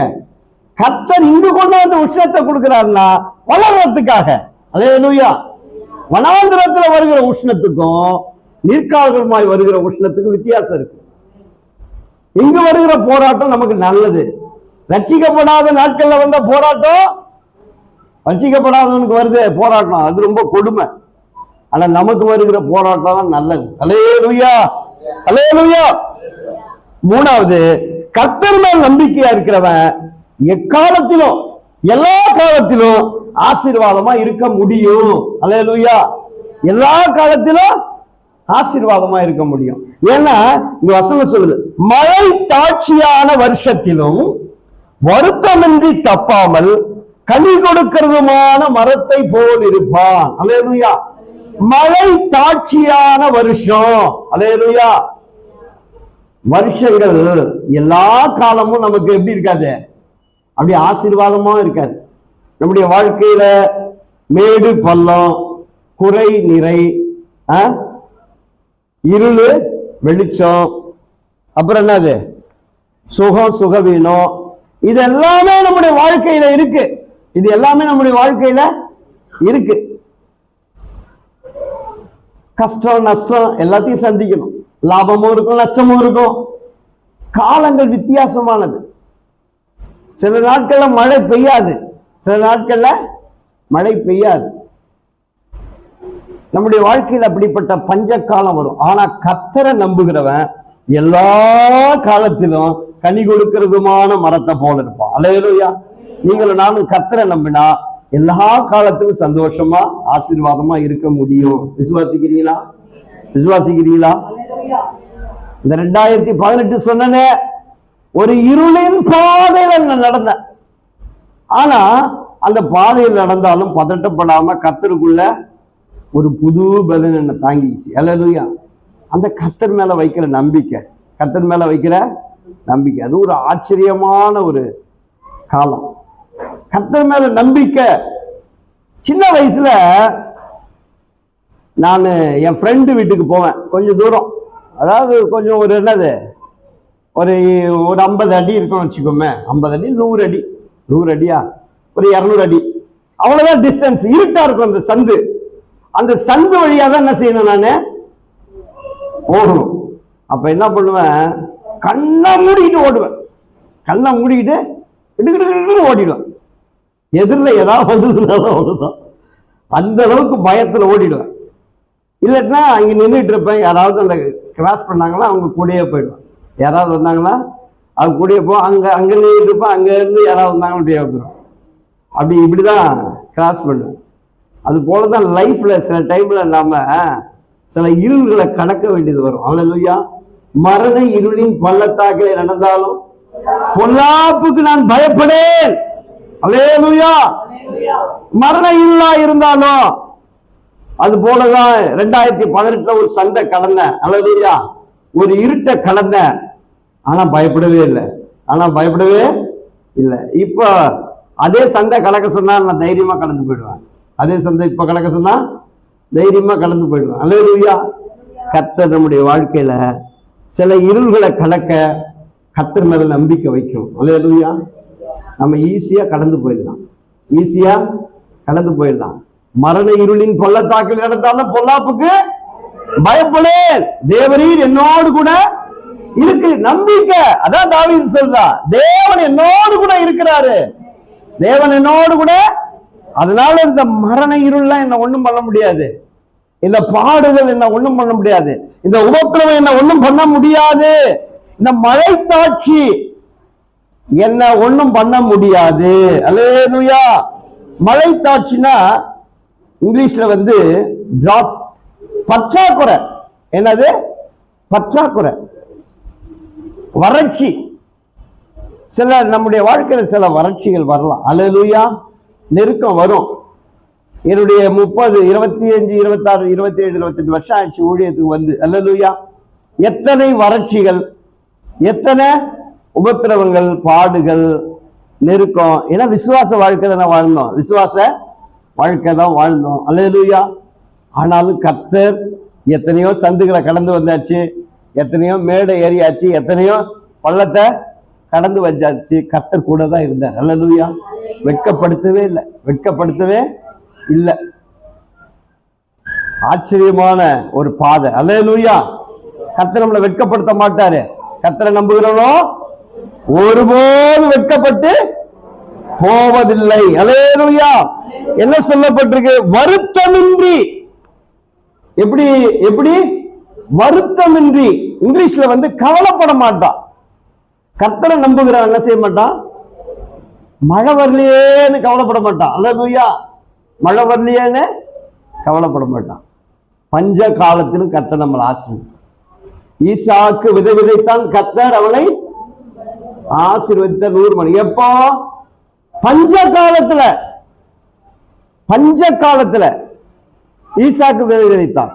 கர்த்தர் இங்கு கொண்டு வந்து உஷ்ணத்தை கொடுக்கிறாருன்னா வளர்றதுக்காக. அல்லேலூயா. வனாந்தரத்துல வருகிற உஷ்ணத்துக்கும் நீர்க்கால்களுமாய் வருகிற உஷ்ணத்துக்கும் வித்தியாசம் இருக்கு. இங்கு வருகிற போராட்டம் நமக்கு நல்லது. ரட்சிக்கப்படாத நாட்கள்ல வந்த போராட்டம் ரட்சிக்கப்படாதவனுக்கு வருது போராட்டம், அது ரொம்ப கொடுமை. ஆனா நமக்கு வருகிற போராட்டம் நல்லது. அல்லேலூயா, அல்லேலூயா. மூணாவது, கர்த்தர் மேல் நம்பிக்கையா இருக்கிறவன் எக்காலத்திலும் எல்லா காலத்திலும் ஆசீர்வாதமா இருக்க முடியும். அல்லேலூயா. எல்லா காலத்திலும் ஆசீர்வாதமா இருக்க முடியும். ஏன்னா இந்த வசனம் சொல்லுது, மழை தாட்சியான வருஷத்திலும் வருத்தமின்றி தப்பாமல் கனி கொடுக்கிறதுமான மரத்தை போல் இருப்பான். அல்லேலூயா. மழை தாட்சியான வருஷம். அல்லேலூயா. வருஷங்கள் எல்லா காலமும் நமக்கு எப்படி இருக்காது? அப்படி ஆசீர்வாதமா இருக்காது. நம்முடைய வாழ்க்கையில மேடு பள்ளம், குறை நிறை, இருளு வெளிச்சம், அப்புறம் என்னது சுகம் சுகவீனம், இது எல்லாமே நம்முடைய வாழ்க்கையில இருக்கு. இது எல்லாமே நம்முடைய வாழ்க்கையில இருக்கு. கஷ்டம் நஷ்டம் எல்லாத்தையும் சந்திக்கணும். லாபமும் இருக்கும், நஷ்டமும் இருக்கும். காலங்கள் வித்தியாசமானது. சில நாட்கள்ல மழை பெய்யாது, சில நாட்கள்ல மழை பெய்யாது. நம்முடைய வாழ்க்கையில் அப்படிப்பட்ட பஞ்ச காலம் வரும். ஆனா கர்த்தரை நம்புகிறவன் எல்லா காலத்திலும் கனி கொடுக்கிறதுமான மரத்தை போல இருப்பான். அல்லேலூயா. நீங்களும் நானும் கர்த்தரை நம்பினா எல்லா காலத்திலும் சந்தோஷமா ஆசீர்வாதமா இருக்க முடியும். விசுவாசிக்கிறீங்களா? விசுவாசிக்கிறீங்களா? இந்த 2018 சொன்னனே, ஒரு இருளின் பாதையில நான் நடந்தேன். ஆனா அந்த பாதையில் நடந்தாலும் பதட்டப்படாம கர்த்தருக்குள்ள ஒரு புது பலன் என்னை தாங்கிச்சு. அல்லேலூயா. அந்த கர்த்தர் மேல வைக்கிற நம்பிக்கை, கர்த்தர் மேல வைக்கிற நம்பிக்கை, அது ஒரு ஆச்சரியமான ஒரு காலம். கர்த்தர் மேல நம்பிக்கை. சின்ன வயசுல நான் என் ஃப்ரெண்டு வீட்டுக்கு போவேன், கொஞ்சம் தூரம், அதாவது கொஞ்சம் ஒரு என்னது ஒரு 50 அடி இருக்கும்னு வச்சுக்கோமே. 50 அடி 100 அடி, 100 அடியா, ஒரு 200 அடி, அவ்வளவுதான் டிஸ்டன்ஸ். இருட்டா இருக்கும் அந்த சந்து. அந்த சந்து வழியா தான் என்ன செய்யணும், நான் போகணும். அப்ப என்ன பண்ணுவேன், கண்ணை மூடிக்கிட்டு ஓடுவேன். கண்ணை மூடிக்கிட்டு ஓடிடுவேன். எதிரில் ஏதாவது வந்ததுனால அவ்வளவுதான். அந்த அளவுக்கு பயத்துல ஓடிடுவேன். இல்லைன்னா அங்க நின்றுட்டு இருப்பேன். யாராவது அந்த கிராஸ் பண்ணாங்களா அவங்க கூடயே போயிடுவேன். யாராவது வந்தாங்களா அவங்க கூடயே போ, அங்க நின்றுட்டு இருப்பேன். அங்க இருந்து யாராவது வந்தாங்கன்னா அப்படியே வந்துடும். அப்படி இப்படிதான் கிராஸ் பண்ணுவேன். அது போலதான் லைஃப்ல சில டைம்ல நாம சில இருள்களை கடக்க வேண்டியது வரும். அல்லேலூயா. மரண இருளின் பள்ளத்தாக்கிலே நடந்தாலும் பொல்லாப்புக்கு நான் பயப்படேன். அல்லேலூயா. மரண இருளா இருந்தாலும் அது போலதான் 2018 ஒரு சண்டை கடந்தேன். அல்லேலூயா. ஒரு இருட்டை கடந்தேன். ஆனா பயப்படவே இல்லை. இப்ப அதே சண்டை கடக்க சொன்னா நான் தைரியமா கடந்து போயிடுவேன். அதே சண்டை இப்ப கடக்க சொன்னா தைரியமா கடந்து போயிடுவேன். அல்லேலூயா. கர்த்தர் நம்முடைய வாழ்க்கையில சில இருள்களை கடக்க கர்த்தர் மேல நம்பிக்கை வைக்கணும். அல்லேலூயா. நம்ம ஈஸியா கடந்து போயிடலாம். மரண இருளின் பள்ளத்தாக்கில் நடந்தாலும் பொல்லாப்புக்கு பயப்படேன், தேவரீர் என்னோடு கூட இருக்கு. நம்பிக்கை. அதான் தாவீது சொல்றா, தேவன் என்னோடு கூட இருக்கிறாரு, தேவன் என்னோடு கூட. அதனால இந்த மரண இருள்லாம் என்ன ஒண்ணும் பண்ண முடியாது, இந்த பாடுகள் என்ன ஒண்ணும் பண்ண முடியாது, இந்த உபத்திரவம் என்ன ஒண்ணும் பண்ண முடியாது, இந்த மழை தாட்சி என்ன ஒண்ணும் பண்ண முடியாது. அல்லேலூயா. மழை தாட்சினா இங்கிலீஷ்ல டிராப், பற்றாக்குறை. என்னது? பற்றாக்குறை, வறட்சி. சில நம்முடைய வாழ்க்கையில சில வறட்சிகள் வரலாம். அல்லேலூயா. நெருக்கம் வரும். என்னுடைய 30, 25, 26, 27, 28 வருஷம் ஆயிடுச்சு ஊழியத்துக்கு அல்லேலூயா. எத்தனை வறட்சிகள், எத்தனை உபத்திரவங்கள், பாடுகள், நெருக்கம். ஏன்னா விசுவாச வாழ்க்கை தான் வாழ்ந்தோம், விசுவாச வாழ்க்கை தான் வாழ்ந்தோம். அல்லேலூயா. ஆனாலும் கர்த்தர் எத்தனையோ சந்துகளை கடந்து வந்தாச்சு, எத்தனையோ மேடை ஏறியாச்சு, எத்தனையோ பள்ளத்தை கடந்து வந்தாச்சு. கர்த்தர் கூட தான் இருந்தார். அல்லேலூயா. வெட்கப்படுத்தவே இல்லை. ஆச்சரியமான ஒரு பாதை. அல்லேலூயா. கர்த்தர் நம்மளை வெட்கப்படுத்த மாட்டாரு. கர்த்தரை நம்புகிறவனோ ஒருபோதும் வெட்கப்பட்டு போவதில்லை. அல்லேலூயா. என்ன சொல்லப்பட்டிருக்கு? வருத்தமின்றி. எப்படி வருத்தமின்றி. இங்கிலீஷ்ல கவலைப்பட மாட்டான். கர்த்தரை நம்புகிறவன் என்ன செய்ய மாட்டான்? மழை வரலையேன்னு கவலைப்பட மாட்டான். அல்லேலூயா. மழை வரலையேன்னு கவலைப்பட மாட்டான். பஞ்ச காலத்திலும் கர்த்தர் நம்மளை ஆசீர்வதித்தார். ஈசாக்கு விதைத்தான், கர்த்தர் அவனை ஆசீர்வதித்த 100 மணி. எப்போ? பஞ்ச காலத்துல ஈசாக்கு விதைத்தான்.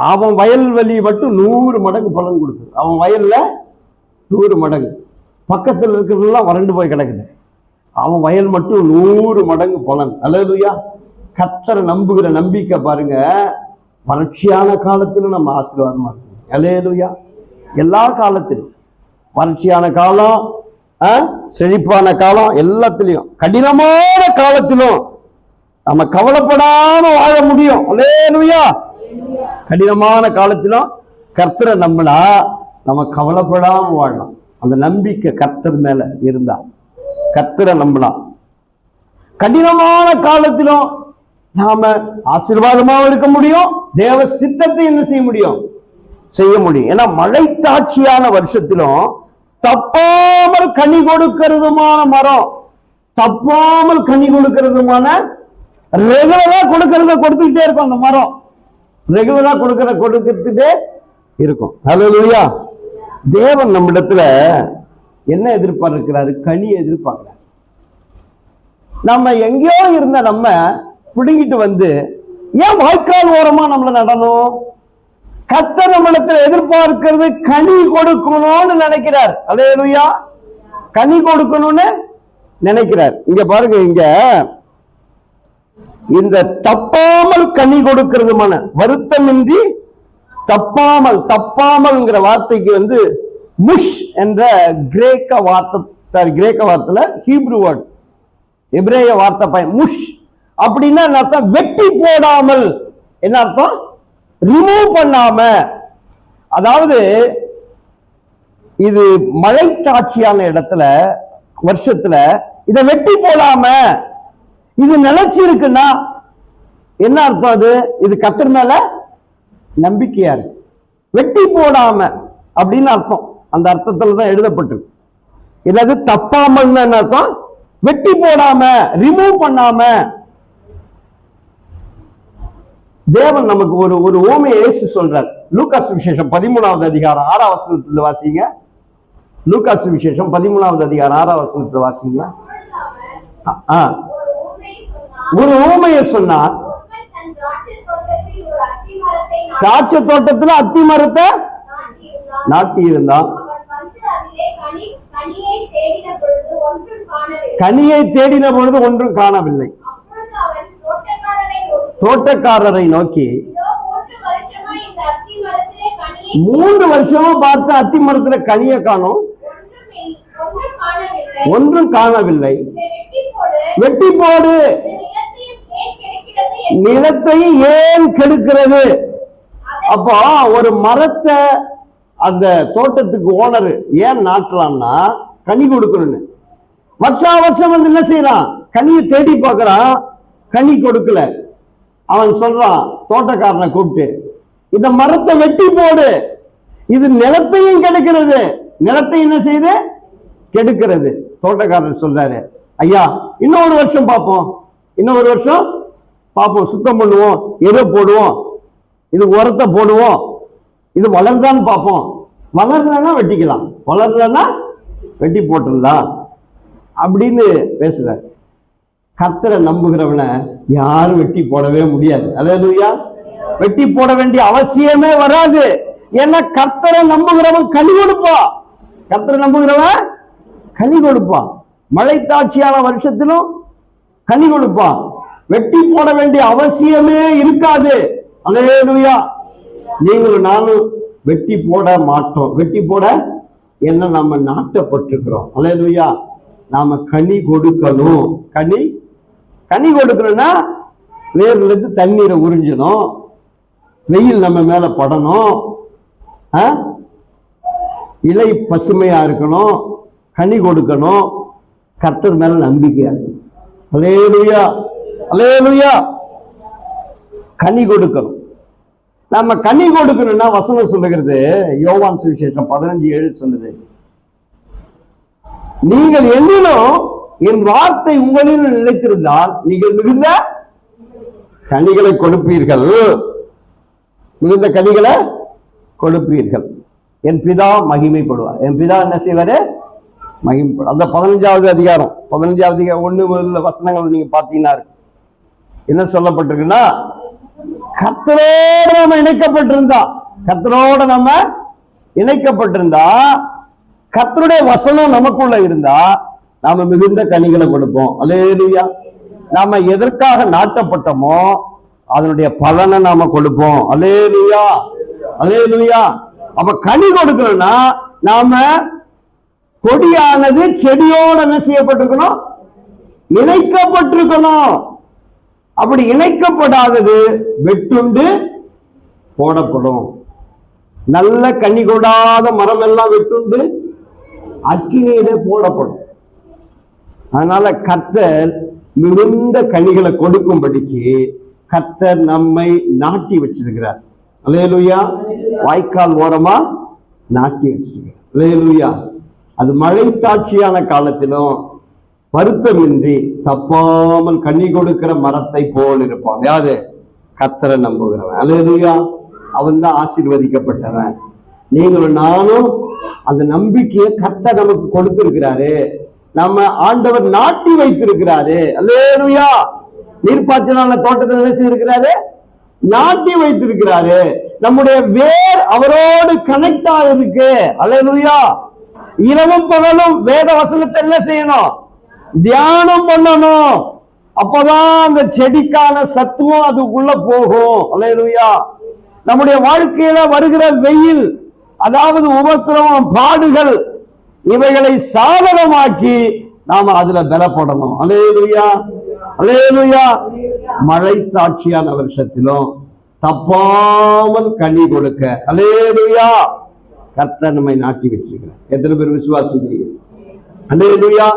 அவன் வயல்வெளி மட்டும் 100 மடங்கு பலன் கொடுக்குது. அவன் வயல்ல 100 மடங்கு. பக்கத்தில் இருக்கிறதெல்லாம் வறண்டு போய் கிடக்குது. அவன் வயல் மட்டும் 100 மடங்கு பலன். அல்லேலூயா. கர்த்தரை நம்புகிற நம்பிக்கை பாருங்க, வறட்சியான காலத்திலும் நம்ம ஆசீர்வாதமா இருக்கணும். அல்லேலூயா. எல்லா காலத்திலும், வறட்சியான காலம், செழிப்பான காலம், எல்லாத்திலையும், கடினமான காலத்திலும் நம்ம கவலைப்படாம வாழ முடியும். அல்லேலூயா. கடினமான காலத்திலும் கர்த்தரை நம்பினா நம்ம கவலைப்படாம வாழலாம். அந்த நம்பிக்கை கர்த்தர் மேல இருந்தா, கர்த்தரை நம்பலாம். கடினமான காலத்திலும் நாம ஆசீர்வாதமாக இருக்க முடியும். தேவ சித்தத்தை என்ன செய்ய முடியும்? ஏன்னா மழை தாட்சியான வருஷத்திலும் தப்பாமல் கனி கொடுக்கிறதுமான மரம், தப்பாமல் கனி கொடுக்கிறதுமான, ரெகுலரா கொடுத்துக்கிட்டே இருக்கும். அந்த மரம் ரெகுலரா கொடுத்துட்டே இருக்கும். அல்லேலூயா. தேவன் நம்மிடத்துல என்ன எதிர்பார்க்கிறாரு? கனி எதிர்பார்க்கிறார். நம்ம எங்கேயோ இருந்த நம்ம பிடுங்கிட்டு வந்து ஏன் வாய்க்கால் ஓரமா நம்மள நடணும்? கர்த்தர் நம்மளத்துல எதிர்பார்க்கிறது கனி கொடுக்கணும்னு நினைக்கிறார். அல்லேலூயா. கனி கொடுக்கணும்னு நினைக்கிறார். இங்க பாருங்க, இங்க இந்த தப்பாமல் கனி கொடுக்கிறதுமான வருத்தமின்றி தப்பாமல், தப்பாமல்ங்கிற வார்த்தைக்கு வந்து முஷ் என்ற கிரேக்க வார்த்தையில ஹீப்ரு வேர்ட், எபிரேய வார்த்தை முஷ் அப்படின்னா என்ன அர்த்தம்? வெட்டி போடாமல். என்ன அர்த்தம்? ரிமூவ் பண்ணாம. அதாவது இது மழை காட்சியான இடத்துல வருஷத்துல இதை வெட்டி போடாம இது நிலைச்சு இருக்குன்னா என்ன அர்த்தம்? அது இது கர்த்தர் மேல நம்பிக்கையா இருக்கு. வெட்டி போடாம அப்படின்னு அர்த்தம். அந்த அர்த்தத்துல தான் எழுதப்பட்டிருக்கு. இல்லது தப்பாமல் என்ன அர்த்தம்? வெட்டி போடாம, ரிமூவ் பண்ணாம. தேவன் நமக்கு ஒரு ஓமையை இயேசு சொல்றார். லூக்கா சுவிசேஷம் 13வது அதிகாரம் 6வது வசனத்துல வாசிங்க. லூக்கா சுவிசேஷம் 13வது அதிகாரம் 6வது வசனத்துல வாசிங்க. ஒரு ஊமையை சொன்னார். திராட்சை தோட்டத்துல அத்தி மரத்தை நாட்டி இருந்தான். கனியை தேடின பொழுது ஒன்றும் காணவில்லை. தோட்டக்காரரை நோக்கி, 3 வருஷமா பார்த்து அத்தி மரத்துல கனியை காணோம், ஒன்றும் காணவில்லை, வெட்டி போடு, நிலத்தை ஏன் கெடுக்கிறது? அப்போ ஒரு மரத்தை அந்த தோட்டத்துக்கு ஓனர் ஏன் நாட்டுறான்னா கனி கொடுக்கணும்னு. வருஷா வருஷம் வந்து என்ன செய்யறான்? கனியை தேடி பார்க்கறான், கனி கொடுக்கல. அவன் சொல்றான் தோட்டக்காரனை கூப்பிட்டு, இந்த மரத்தை வெட்டி போடு, இது நிலத்தையும் கெடுக்கிறது. நிலத்தை என்ன செய்யுது? கெடுக்கிறது. தோட்டக்காரன் சொல்றாரு, ஐயா இன்னொரு வருஷம் பார்ப்போம், இன்னொரு வருஷம் பார்ப்போம், சுத்தம் பண்ணுவோம், எதை போடுவோம், இது உரத்தை போடுவோம், இது வளர்ந்தான்னு பார்ப்போம், வளரலன்னா வெட்டிக்கலாம், வளரலன்னா வெட்டி போட்டுடலாம் அப்படின்னு பேசுற. கர்த்தரை நம்புகிறவனை யாரும் வெட்டி போடவே முடியாது. அல்லேலூயா. வெட்டி போட வேண்டிய அவசியமே வராது. ஏன்னா கர்த்தரை நம்புகிறவன் கனி கொடுப்பான். கர்த்தரை நம்புகிறவன் கனி கொடுப்பான். மழை தாட்சியான வருஷத்திலும் கனி கொடுப்பான். வெட்டி போட வேண்டிய அவசியமே இருக்காது. அல்லேலூயா. நீங்களும் நானும் வெட்டி போட மாட்டோம். வெட்டி போட என்ன நம்ம நாட்டப்பட்டிருக்கிறோம். அல்லேலூயா. நாம கனி கொடுக்கணும். கனி கொடுக்கணும்னா வேர்ல இருந்து தண்ணீரை உறிஞ்சணும், வெயில் நம்ம மேல படணும், இலை பசுமையா இருக்கணும், கனி கொடுக்கணும், கர்த்தர் மேல நம்பிக்கையா இருக்கணும். அல்லேலூயா. அல்லேலூயா. கனி கொடுக்கணும். நம்ம கனி கொடுக்கணும்னா வசனம் சொல்லுகிறது, யோவான் சுவிசேஷம் 15:7 சொல்லுது, நீங்கள் என்னிலும் என் வார்த்தை உங்களிலும் நிலைத்திருந்தால் நீங்கள் மிகுந்த கனிகளை கொடுப்பீர்கள். மிகுந்த கனிகளை கொடுப்பீர்கள். என் பிதா மகிமைப்படுவார். என் பிதா என்ன செய்வாரு? மகிமைப்படும். அந்த 15வது அதிகாரம் 1 வசனங்கள் நீங்க பாத்தீங்கன்னா என்ன சொல்லப்பட்டிருக்குன்னா, கர்த்தரோட நம்ம இணைக்கப்பட்டிருந்தா, கர்த்தரோட நம்ம இணைக்கப்பட்டிருந்தா, கர்த்தருடைய வசனம் நமக்குள்ள இருந்தா நாம மிகுந்த கனிகளை கொடுப்போம். அல்லேலூயா. நாம எதற்காக நாட்டப்பட்டோமோ அதனுடைய பலனை நாம கொடுப்போம். அல்லேலூயா. அல்லேலூயா. அப்ப கனி கொடுக்கணும்னா நாம கொடியானது செடியோட என்ன செய்யப்பட்டிருக்கணும்? இணைக்கப்பட்டிருக்கணும். அப்படி இணைக்கப்படாதது வெட்டுண்டு போடப்படும். நல்ல கனி கொடாத மரம் எல்லாம் வெட்டுண்டு அக்கினியிலே போடப்படும். அதனால கர்த்தர் மிகுந்த கனிகளை கொடுக்கும்படிக்கு கர்த்தர் நம்மை நாட்டி வச்சிருக்கிறார். அல்லேலூயா. வாய்க்கால் ஓரமா நாட்டி வச்சிருக்கிறார். அல்லேலூயா. அது மழை தாட்சியான காலத்திலும் வருத்தமின்றி தப்பாமல் கனி கொடுக்கிற மரத்தை போல் இருப்பான். யாரு? கர்த்தரை நம்புகிறவன். அல்லேலூயா. அவன் தான் ஆசீர்வதிக்கப்பட்டவன். நீங்களும் நானும் அந்த நம்பிக்கையை கர்த்தர் நமக்கு கொடுத்திருக்கிறாரு. நம்ம ஆண்டவர் நாட்டி வைத்திருக்கிறாரு. அல்லேலூயா. நீர்ப்பாய்ச்சலான தோட்டத்தில் என்ன செய்திருக்கிறாரு? நாட்டி வைத்திருக்கிறாரு. நம்முடைய வேர் அவரோடு கனெக்ட் ஆகிருக்கு. அல்லேலூயா. இரவும் பகலும் வேத வசனத்தை என்ன செய்யணும்? தியானம் பண்ணணும். அப்பதான் அந்த செடிக்கான சத்துவம் அதுக்குள்ள போகும். அல்லேலூயா. நம்முடைய வாழ்க்கையில வருகிற வெயில், அதாவது உபத்திரவம், பாடுகள், இவைகளை சாதகமாக்கி நாம அதுல பலப்படணும். அல்லேலூயா, அல்லேலூயா. மழை தாட்சியான வருஷத்திலும் தப்பாமல் கனி கொடுக்க அல்லேலூயா கர்த்தர் நம்மை நாட்டி வச்சிருக்கிறார். எத்தனை பேர் விசுவாசிக்கிறீங்க? அல்லேலூயா,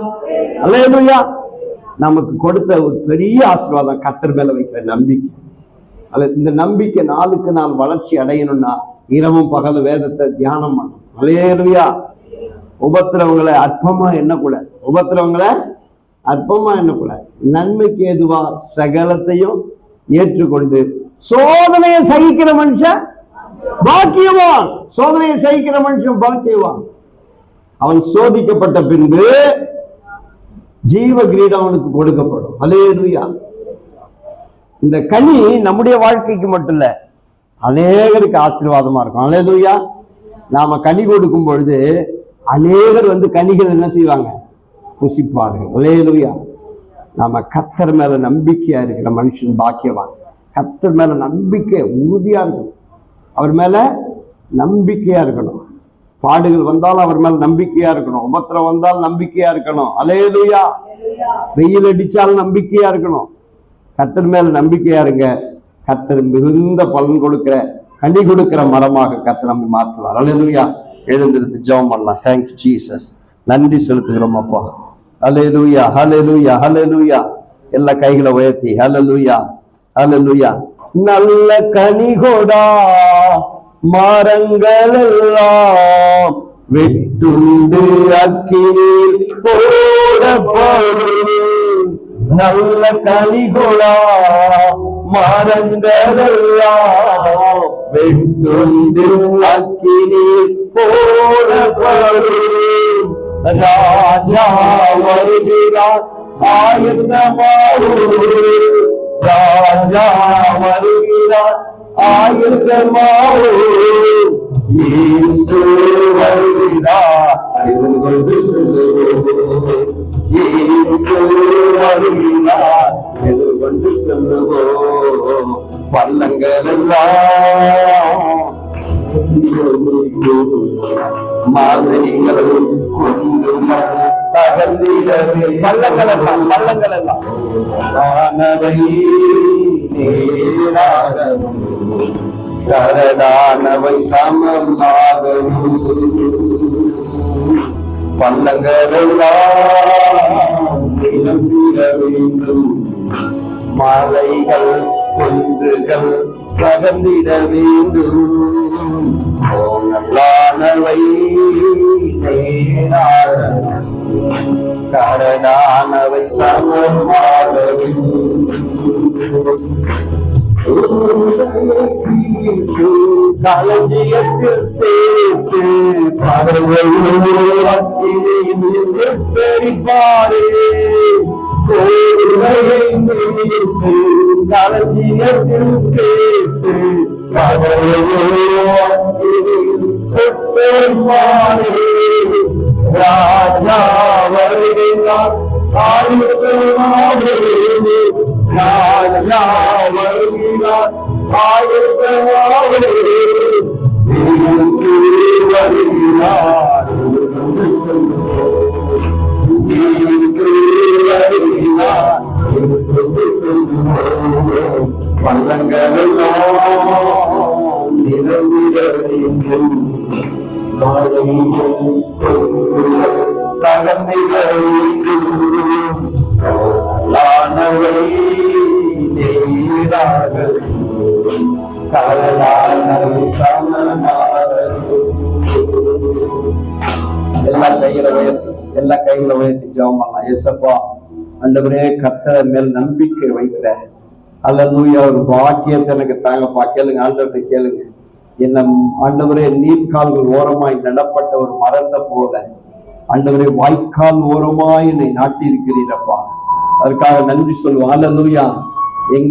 அல்லேலூயா. நமக்கு கொடுத்த ஒரு பெரிய ஆசீர்வாதம் கர்த்தர் மேல வைக்கிற நம்பிக்கை. இந்த நம்பிக்கை நாளுக்கு நாள் வளர்ச்சி அடையணும்னா இரவும் பகலும் வேதத்தை தியானம் பண்ணணும். அல்லேலூயா. உபத்திரவங்களை அற்பமா எண்ணக்கூடாது. உபத்திரவங்களை அற்பமா எண்ணக்கூடாது. நன்மைக்கு ஏதுவா சகலத்தையும் ஏற்றுக்கொண்டு சோதனையை சகிக்கிற மனுஷன் பாக்கியவான். சோதனையை சகிக்கிற மனுஷன் பாக்கியவான். அவன் சோதிக்கப்பட்ட பின்பு ஜீவ கிரீடம் அவனுக்கு கொடுக்கப்படும். அல்லேலூயா. இந்த கனி நம்முடைய வாழ்க்கைக்கு மட்டும் இல்ல, அநேகருக்கு ஆசீர்வாதமா இருக்கும். அல்லேலூயா. நாம கனி கொடுக்கும் பொழுது அநேகர் கனிகள் என்ன செய்வாங்க? புசிப்பார்கள். அல்லேலூயா. நாம கர்த்தர் மேல நம்பிக்கையா இருக்கிற மனுஷன் பாக்கியவான். கர்த்தர் மேல நம்பிக்கை உறுதியா இருக்கணும். அவர் மேல நம்பிக்கையா இருக்கணும். பாடுகள் வந்தாலும் அவர் மேல நம்பிக்கையா இருக்கணும். உபத்திரம் வந்தாலும் நம்பிக்கையா இருக்கணும். அல்லேலூயா. வெயில் அடிச்சாலும் நம்பிக்கையா இருக்கணும். கர்த்தர் மேல நம்பிக்கையா இருங்க. கர்த்தர் மிகுந்த பலன் கொடுக்கிற, கனி கொடுக்கிற மரமாக கர்த்தர் நம்மை மாற்றுவார். அல்லேலூயா. எழுந்திருந்து ஜெபம் பண்ணலாம். Thank you Jesus. நன்றி செலுத்துகிறோம் அப்பா. அல்லேலூயா, அல்லேலூயா, அல்லேலூயா. எல்லா கைகளை உயர்த்தி அல்லேலூயா, அல்லேலூயா. நல்ல கனிகொடா மரங்கள் எல்லாம் வெட்டுண்டு அக்கினில் போடப்படும். நல்ல கனிகொடா மரங்கள் எல்லாம் வெட்டுண்டு அக்கினில் போடப்படும். ராஜா வருகிறார் ஆயுதமாகும். ராஜா வருகிறார் ஆயுதமாகும். இயேசு வருகிறார் எதிர்கொண்டு செல்லுவோம். இயேசு வருகிறார் எதிர்கொண்டு செல்லுவோம். பள்ளங்கள் எல்லாம் மாதிரிகள் கொண்டு தகர்ந்திடவே. பள்ளங்கள் எல்லாம், பள்ளங்கள் எல்லாம் வானவை நேராகவும் கரடானவை சமமாகவும். பள்ளங்கள் எல்லாம் நிரம்பிட வேண்டும். மலைகள் குன்றுகள் தகர்ந்திட வேண்டும். நல்லானவை நேராகவும் கரடானவை சமமாகவும். களஞ்சியத்தில் சேர்த்து பறவைப்பாரே. களஞ்சியத்தில் சேர்த்து பறவைப்பாரே. ராஜா வருகிறார் ஆயுதமாவே. ராஜா வருகிறார் ஆயுதமாவே. இயேசு வருகிறார். இயேசு வருகிறார். பள்ளங்கள் எல்லாம் நிரம்பிட வேண்டும். தகர்ந்திட வேண்டும். லானவை நேராக கரலானவை சமமாக. எல்லா கைகளை உயர்த்தி, எல்லா கைகளை உயர்த்தி ஜெபம் பண்ணலாம். ஏசப்பா, ஆண்டவரே, கர்த்தர் மேல் நம்பிக்கை வைக்கிற அல்லேலூயா ஒரு பாக்கியத்தை எனக்கு தாங்கப்பா. கேளுங்க, ஆண்டவர்கிட்ட கேளுங்க. என்ன ஆண்டவரே, நீர்க்கால்கள் ஓரமாய் நடப்பட்ட ஒரு மரத்தை போல ஆண்டவரே வாய்க்கால் ஓரமாய் என்னை நாட்டி இருக்கிறீரப்பா. அதற்காக நன்றி சொல்லுவோம். அல்லேலூயா.